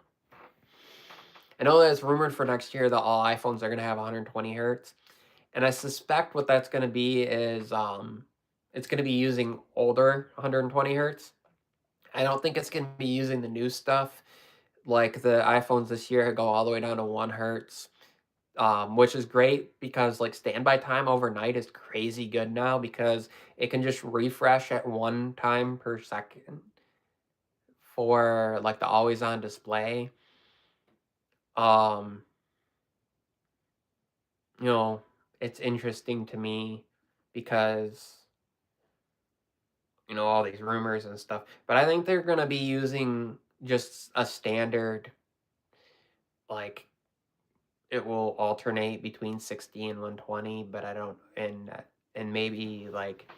I know that it's rumored for next year that all iPhones are going to have 120 hertz, and I suspect what that's going to be is it's going to be using older 120 hertz. I don't think it's going to be using the new stuff like the iPhones this year go all the way down to 1 hertz, which is great because like standby time overnight is crazy good now because it can just refresh at 1 time per second for like the always on display. Um, you know, it's interesting to me because, all these rumors and stuff. But I think they're going to be using just a standard, like, it will alternate between 60 and 120, but I don't, and maybe like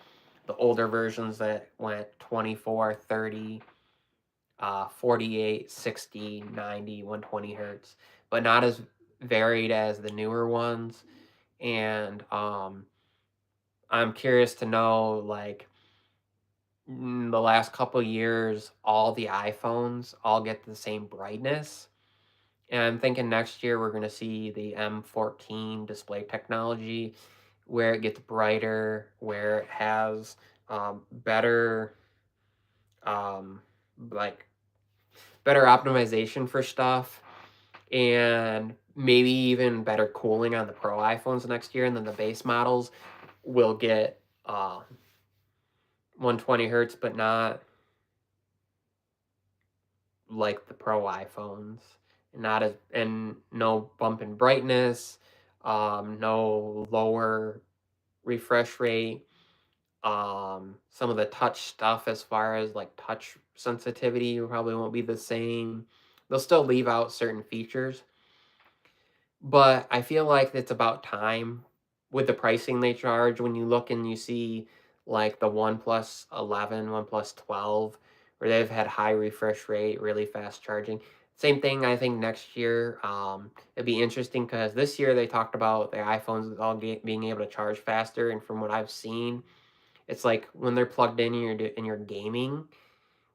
the older versions that went 24, 30, 48, 60, 90, 120 hertz, but not as varied as the newer ones. And I'm curious to know, like, the last couple years, all the iPhones all get the same brightness. And I'm thinking next year we're going to see the M14 display technology where it gets brighter, where it has better, um, like, better optimization for stuff and maybe even better cooling on the Pro iPhones next year. And then the base models will get 120 hertz, but not like the Pro iPhones. Not as and no bump in brightness, no lower refresh rate. Some of the touch stuff as far as like touch sensitivity probably won't be the same. They'll still leave out certain features, but I feel like it's about time with the pricing they charge. When you look and you see like the OnePlus 11, OnePlus 12, where they've had high refresh rate, really fast charging. Same thing, I think next year. It'd be interesting because this year they talked about the iPhones all being able to charge faster, and from what I've seen, it's like when they're plugged in and you're gaming,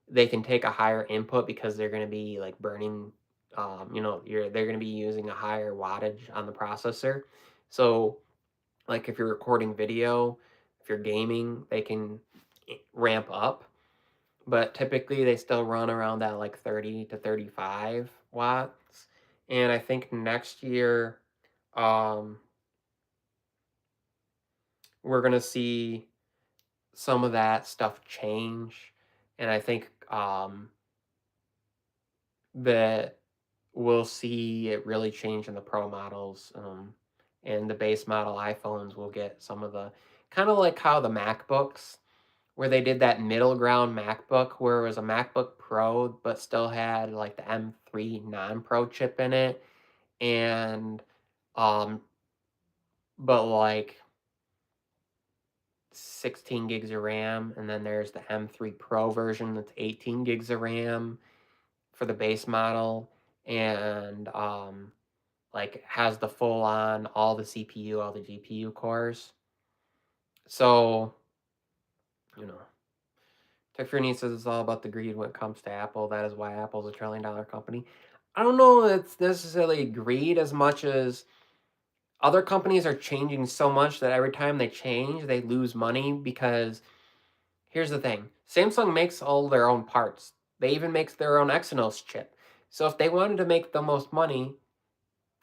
they can take a higher input because they're going to be like burning they're going to be using a higher wattage on the processor. So like if you're recording video, if you're gaming, they can ramp up. but typically they still run around that like 30 to 35 watts. And I think next year, um, we're gonna see some of that stuff change, and I think that we'll see it really change in the pro models, and the base model iPhones will get some of the kind of like how the MacBooks, where they did that middle ground MacBook where it was a MacBook Pro but still had like the M3 non-Pro chip in it, and um, but like 16 gigs of RAM, and then there's the M3 Pro version that's 18 gigs of RAM for the base model, and like has the full on all the CPU, all the GPU cores. So, you know, Tiffany says it's all about the greed when it comes to Apple. That is why Apple's a $1 trillion company. I don't know if it's necessarily greed as much as other companies are changing so much that every time they change, they lose money because here's the thing. Samsung makes all their own parts. They even make their own Exynos chip. So if they wanted to make the most money,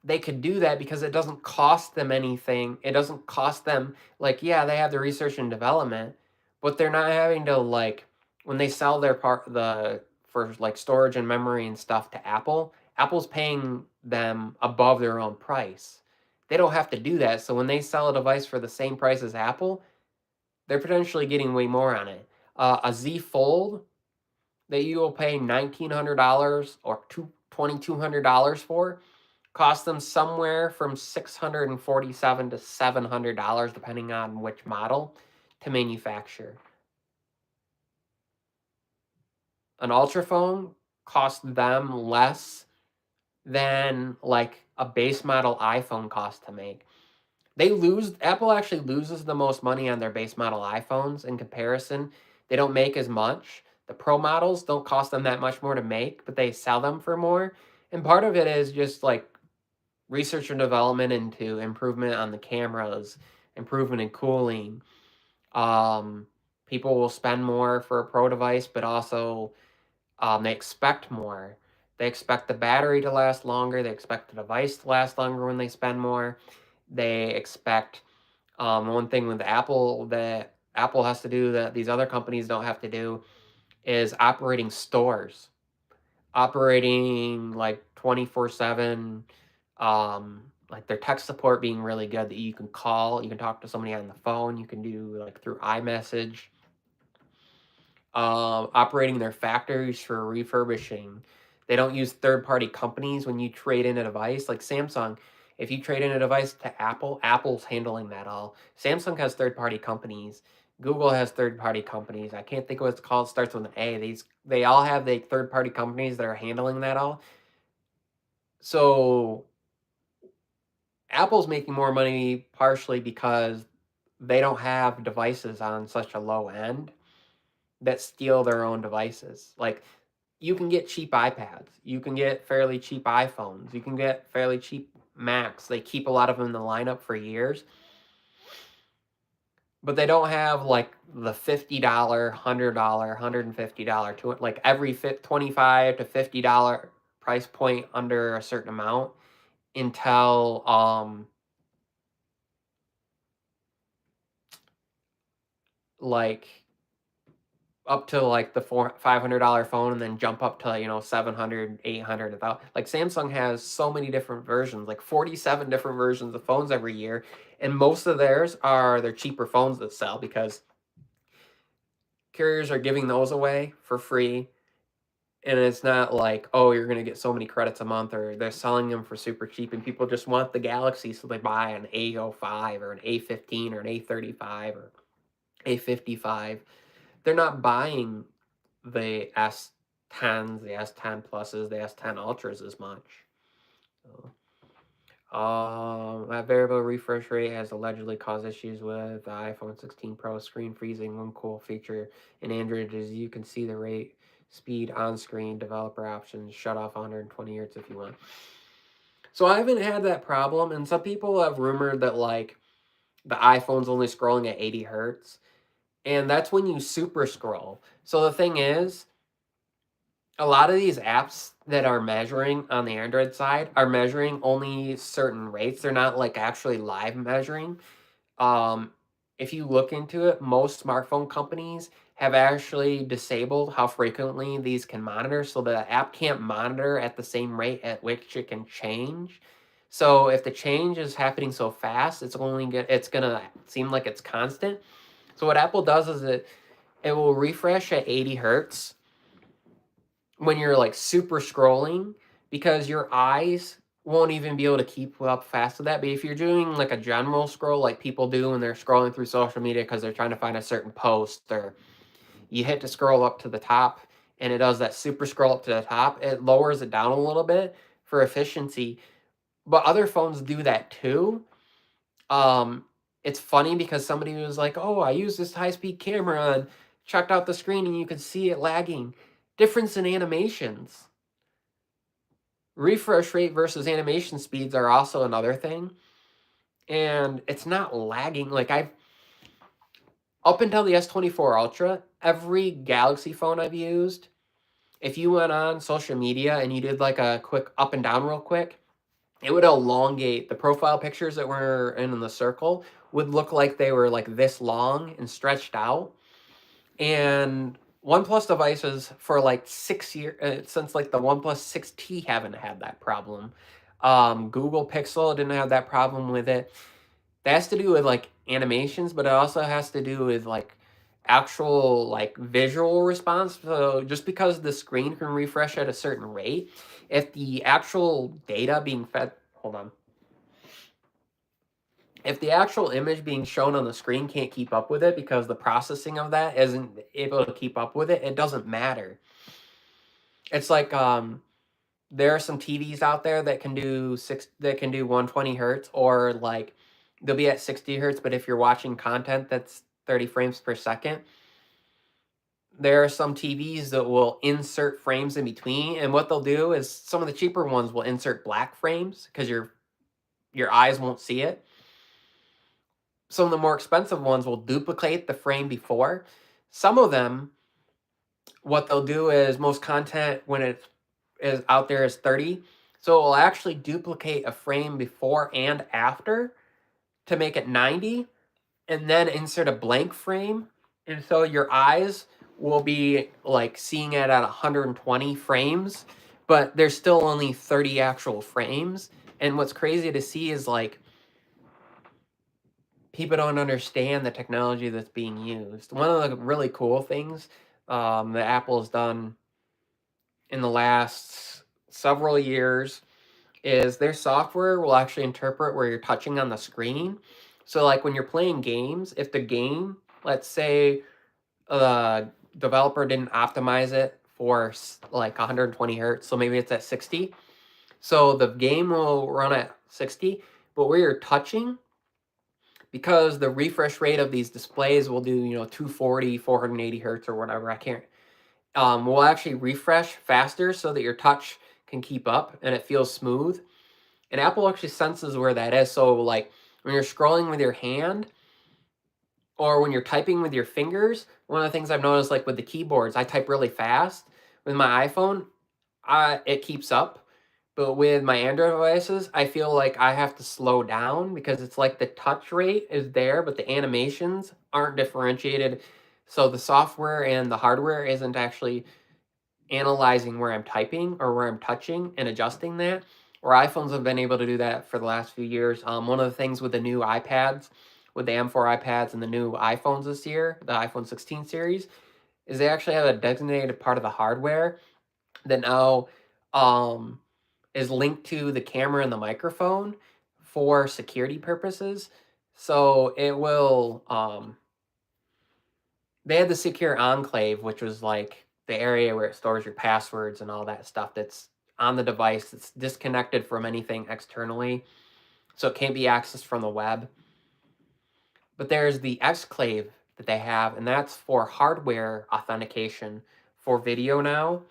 they could do that because it doesn't cost them anything. It doesn't cost them, like, yeah, they have the research and development, but they're not having to, like, when they sell their part the for like storage and memory and stuff to Apple, Apple's paying them above their own price. They don't have to do that. So when they sell a device for the same price as Apple, they're potentially getting way more on it. A Z Fold that you will pay $1,900 or $2,200 for cost them somewhere from $647 to $700, depending on which model, to manufacture. An Ultra phone cost them less than like a base model iPhone cost to make. Apple actually loses the most money on their base model iPhones in comparison. They don't make as much. The Pro models don't cost them that much more to make, but they sell them for more. And part of it is just like research and development into improvement on the cameras, improvement in cooling. Um, People will spend more for a Pro device, but also they expect more. They expect the battery to last longer. They expect the device to last longer when they spend more. They expect one thing with Apple that Apple has to do that these other companies don't have to do is operating stores, operating like 24/7, like their tech support being really good that you can call, you can talk to somebody on the phone, you can do like through iMessage, operating their factories for refurbishing. They don't use third-party companies when you trade in a device like Samsung. If you trade in a device to Apple, Apple's handling that all. Samsung has third-party companies. Google has third-party companies. I can't think of what it's called. It starts with an A. They all have the third-party companies that are handling that all. So Apple's making more money partially because they don't have devices on such a low end that steal their own devices. Like you can get cheap iPads, you can get fairly cheap iPhones, you can get fairly cheap Macs. They keep a lot of them in the lineup for years, but they don't have like the $50, $100, $150 to it. Like every 25 to $50 price point under a certain amount until like up to like the $500 phone and then jump up to 700 800 without like Samsung has so many different versions, like 47 different versions of phones every year, and most of theirs are their cheaper phones that sell because carriers are giving those away for free, and it's not like, oh, you're going to get so many credits a month, or they're selling them for super cheap and people just want the Galaxy so they buy an A05 or an A15 or an A35 or A55. They're not buying the S10s, the S10 pluses, the S10 ultras as much. So, that variable refresh rate has allegedly caused issues with the iPhone 16 Pro screen freezing. One cool feature in Android is you can see the rate speed on screen. Developer options, shut off 120 Hz if you want. So I haven't had that problem, and some people have rumored that like the iPhone's only scrolling at 80 Hz. and that's when you super scroll. So the thing is, a lot of these apps that are measuring on the Android side are measuring only certain rates. They're not like actually live measuring. Um, if you look into it, most smartphone companies have actually disabled how frequently these can monitor, so the app can't monitor at the same rate at which it can change. So if the change is happening so fast, it's gonna seem like it's constant. So what Apple does is it will refresh at 80 hertz when you're like super scrolling, because your eyes won't even be able to keep up fast with that. But if you're doing like a general scroll, like people do when they're scrolling through social media because they're trying to find a certain post, or you hit to scroll up to the top and it does that super scroll up to the top, it lowers it down a little bit for efficiency. But other phones do that too. Um, it's funny because somebody was like, "Oh, I use this high-speed camera and checked out the screen and you can see it lagging." Difference in animations. Refresh rate versus animation speeds are also another thing, and it's not lagging. Like I've up until the S24 Ultra, every Galaxy phone I've used, if you went on social media and you did like a quick up and down real quick, it would elongate the profile pictures that were in the circle would look like they were like this long and stretched out. And OnePlus devices for like 6 years, since like the OnePlus 6T, haven't had that problem. Google Pixel didn't have that problem with it. That has to do with like animations, but it also has to do with like actual like visual response. So just because the screen can refresh at a certain rate, if the actual data being fed, hold on. If the actual image being shown on the screen can't keep up with it because the processing of that isn't able to keep up with it, it doesn't matter. It's like there are some TVs out there that can do 120 hertz, or like they'll be at 60 hertz, but if you're watching content that's 30 frames per second, there are some TVs that will insert frames in between, and what they'll do is some of the cheaper ones will insert black frames because your eyes won't see it. Some of the more expensive ones will duplicate the frame before. Some of them, what they'll do is most content when it is out there is 30. So it will actually duplicate a frame before and after to make it 90, and then insert a blank frame. And so your eyes will be like seeing it at 120 frames, but there's still only 30 actual frames. And what's crazy to see is like people don't understand the technology that's being used. One of the really cool things that Apple has done in the last several years is their software will actually interpret where you're touching on the screen. So, like when you're playing games, if the game, let's say the developer didn't optimize it for like 120 hertz, so maybe it's at 60. So the game will run at 60, but where you're touching, because the refresh rate of these displays will do 240 480 hertz or whatever, I can't, will actually refresh faster so that your touch can keep up and it feels smooth. And Apple actually senses where that is. So like when you're scrolling with your hand or when you're typing with your fingers, one of the things I've noticed, like with the keyboards, I type really fast. With my iPhone, it keeps up. But with my Android devices, I feel like I have to slow down because it's like the touch rate is there, but the animations aren't differentiated. So the software and the hardware isn't actually analyzing where I'm typing or where I'm touching and adjusting that. Or iPhones have been able to do that for the last few years. One of the things with the new iPads, with the M4 iPads and the new iPhones this year, the iPhone 16 series, is they actually have a designated part of the hardware that now is linked to the camera and the microphone for security purposes. So it will they had the secure enclave, which was like the area where it stores your passwords and all that stuff that's on the device that's disconnected from anything externally. So it can't be accessed from the web. But there's the exclave that they have, and that's for hardware authentication for video now,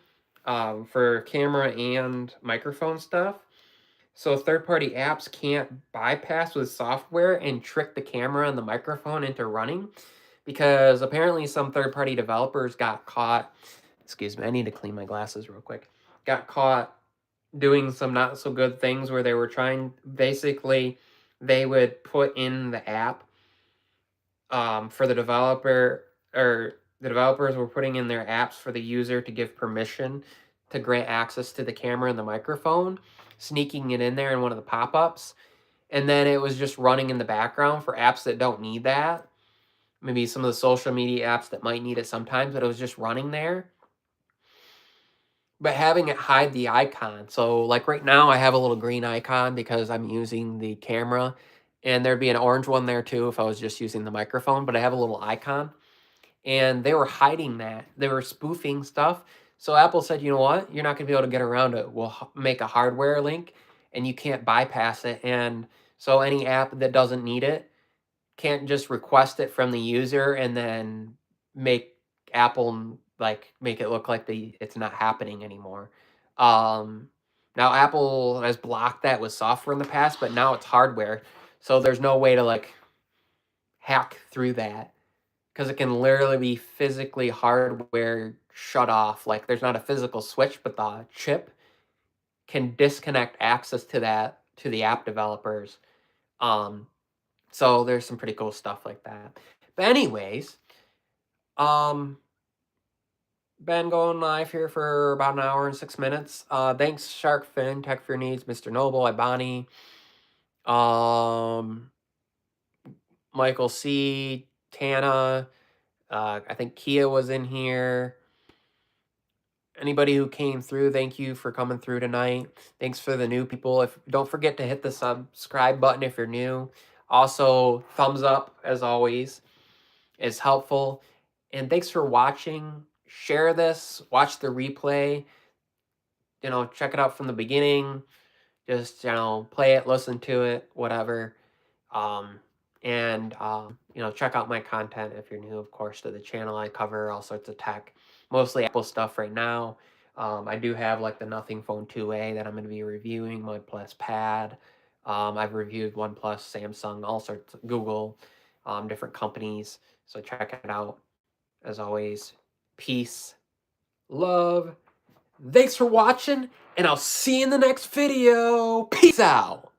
for camera and microphone stuff. So third-party apps can't bypass with software and trick the camera and the microphone into running, because apparently some third-party developers got caught. Excuse me, I need to clean my glasses real quick. Got caught doing some not so good things where they were trying, basically, they would put in the app for the developer, or the developers were putting in their apps for the user to give permission to grant access to the camera and the microphone, sneaking it in there in one of the pop-ups, and then it was just running in the background for apps that don't need that. Maybe some of the social media apps that might need it sometimes, but it was just running there. But having it hide the icon. So like right now I have a little green icon because I'm using the camera, and there'd be an orange one there too if I was just using the microphone, but I have a little icon, and they were hiding that. They were spoofing stuff. So Apple said, you know what? You're not going to be able to get around it. We'll make a hardware link and you can't bypass it. And so any app that doesn't need it can't just request it from the user and then make Apple like make it look like it's not happening anymore. Um, Now Apple has blocked that with software in the past, but now it's hardware. So there's no way to like hack through that because it can literally be physically hardware shut off. Like there's not a physical switch, but the chip can disconnect access to that to the app developers. Um, so there's some pretty cool stuff like that. But anyways, um, been going live here for about an hour and 6 minutes. Thanks Sharkfin, Tech for Your Needs, Mr. Noble, Ibani, um, Michael C, Tana. I think Kia was in here. Anybody who came through, thank you for coming through tonight. Thanks for the new people. If don't forget to hit the subscribe button if you're new. Also, thumbs up as always is helpful. And thanks for watching. Share this, watch the replay, check it out from the beginning. Just, play it, listen to it, whatever. Um, and check out my content if you're new, of course, to the channel. I cover all sorts of tech, mostly Apple stuff right now. I do have like the Nothing Phone 2A that I'm going to be reviewing, OnePlus Pad. I've reviewed OnePlus, Samsung, all sorts of Google, different companies. So check it out. As always, peace, love. Thanks for watching, and I'll see you in the next video. Peace out.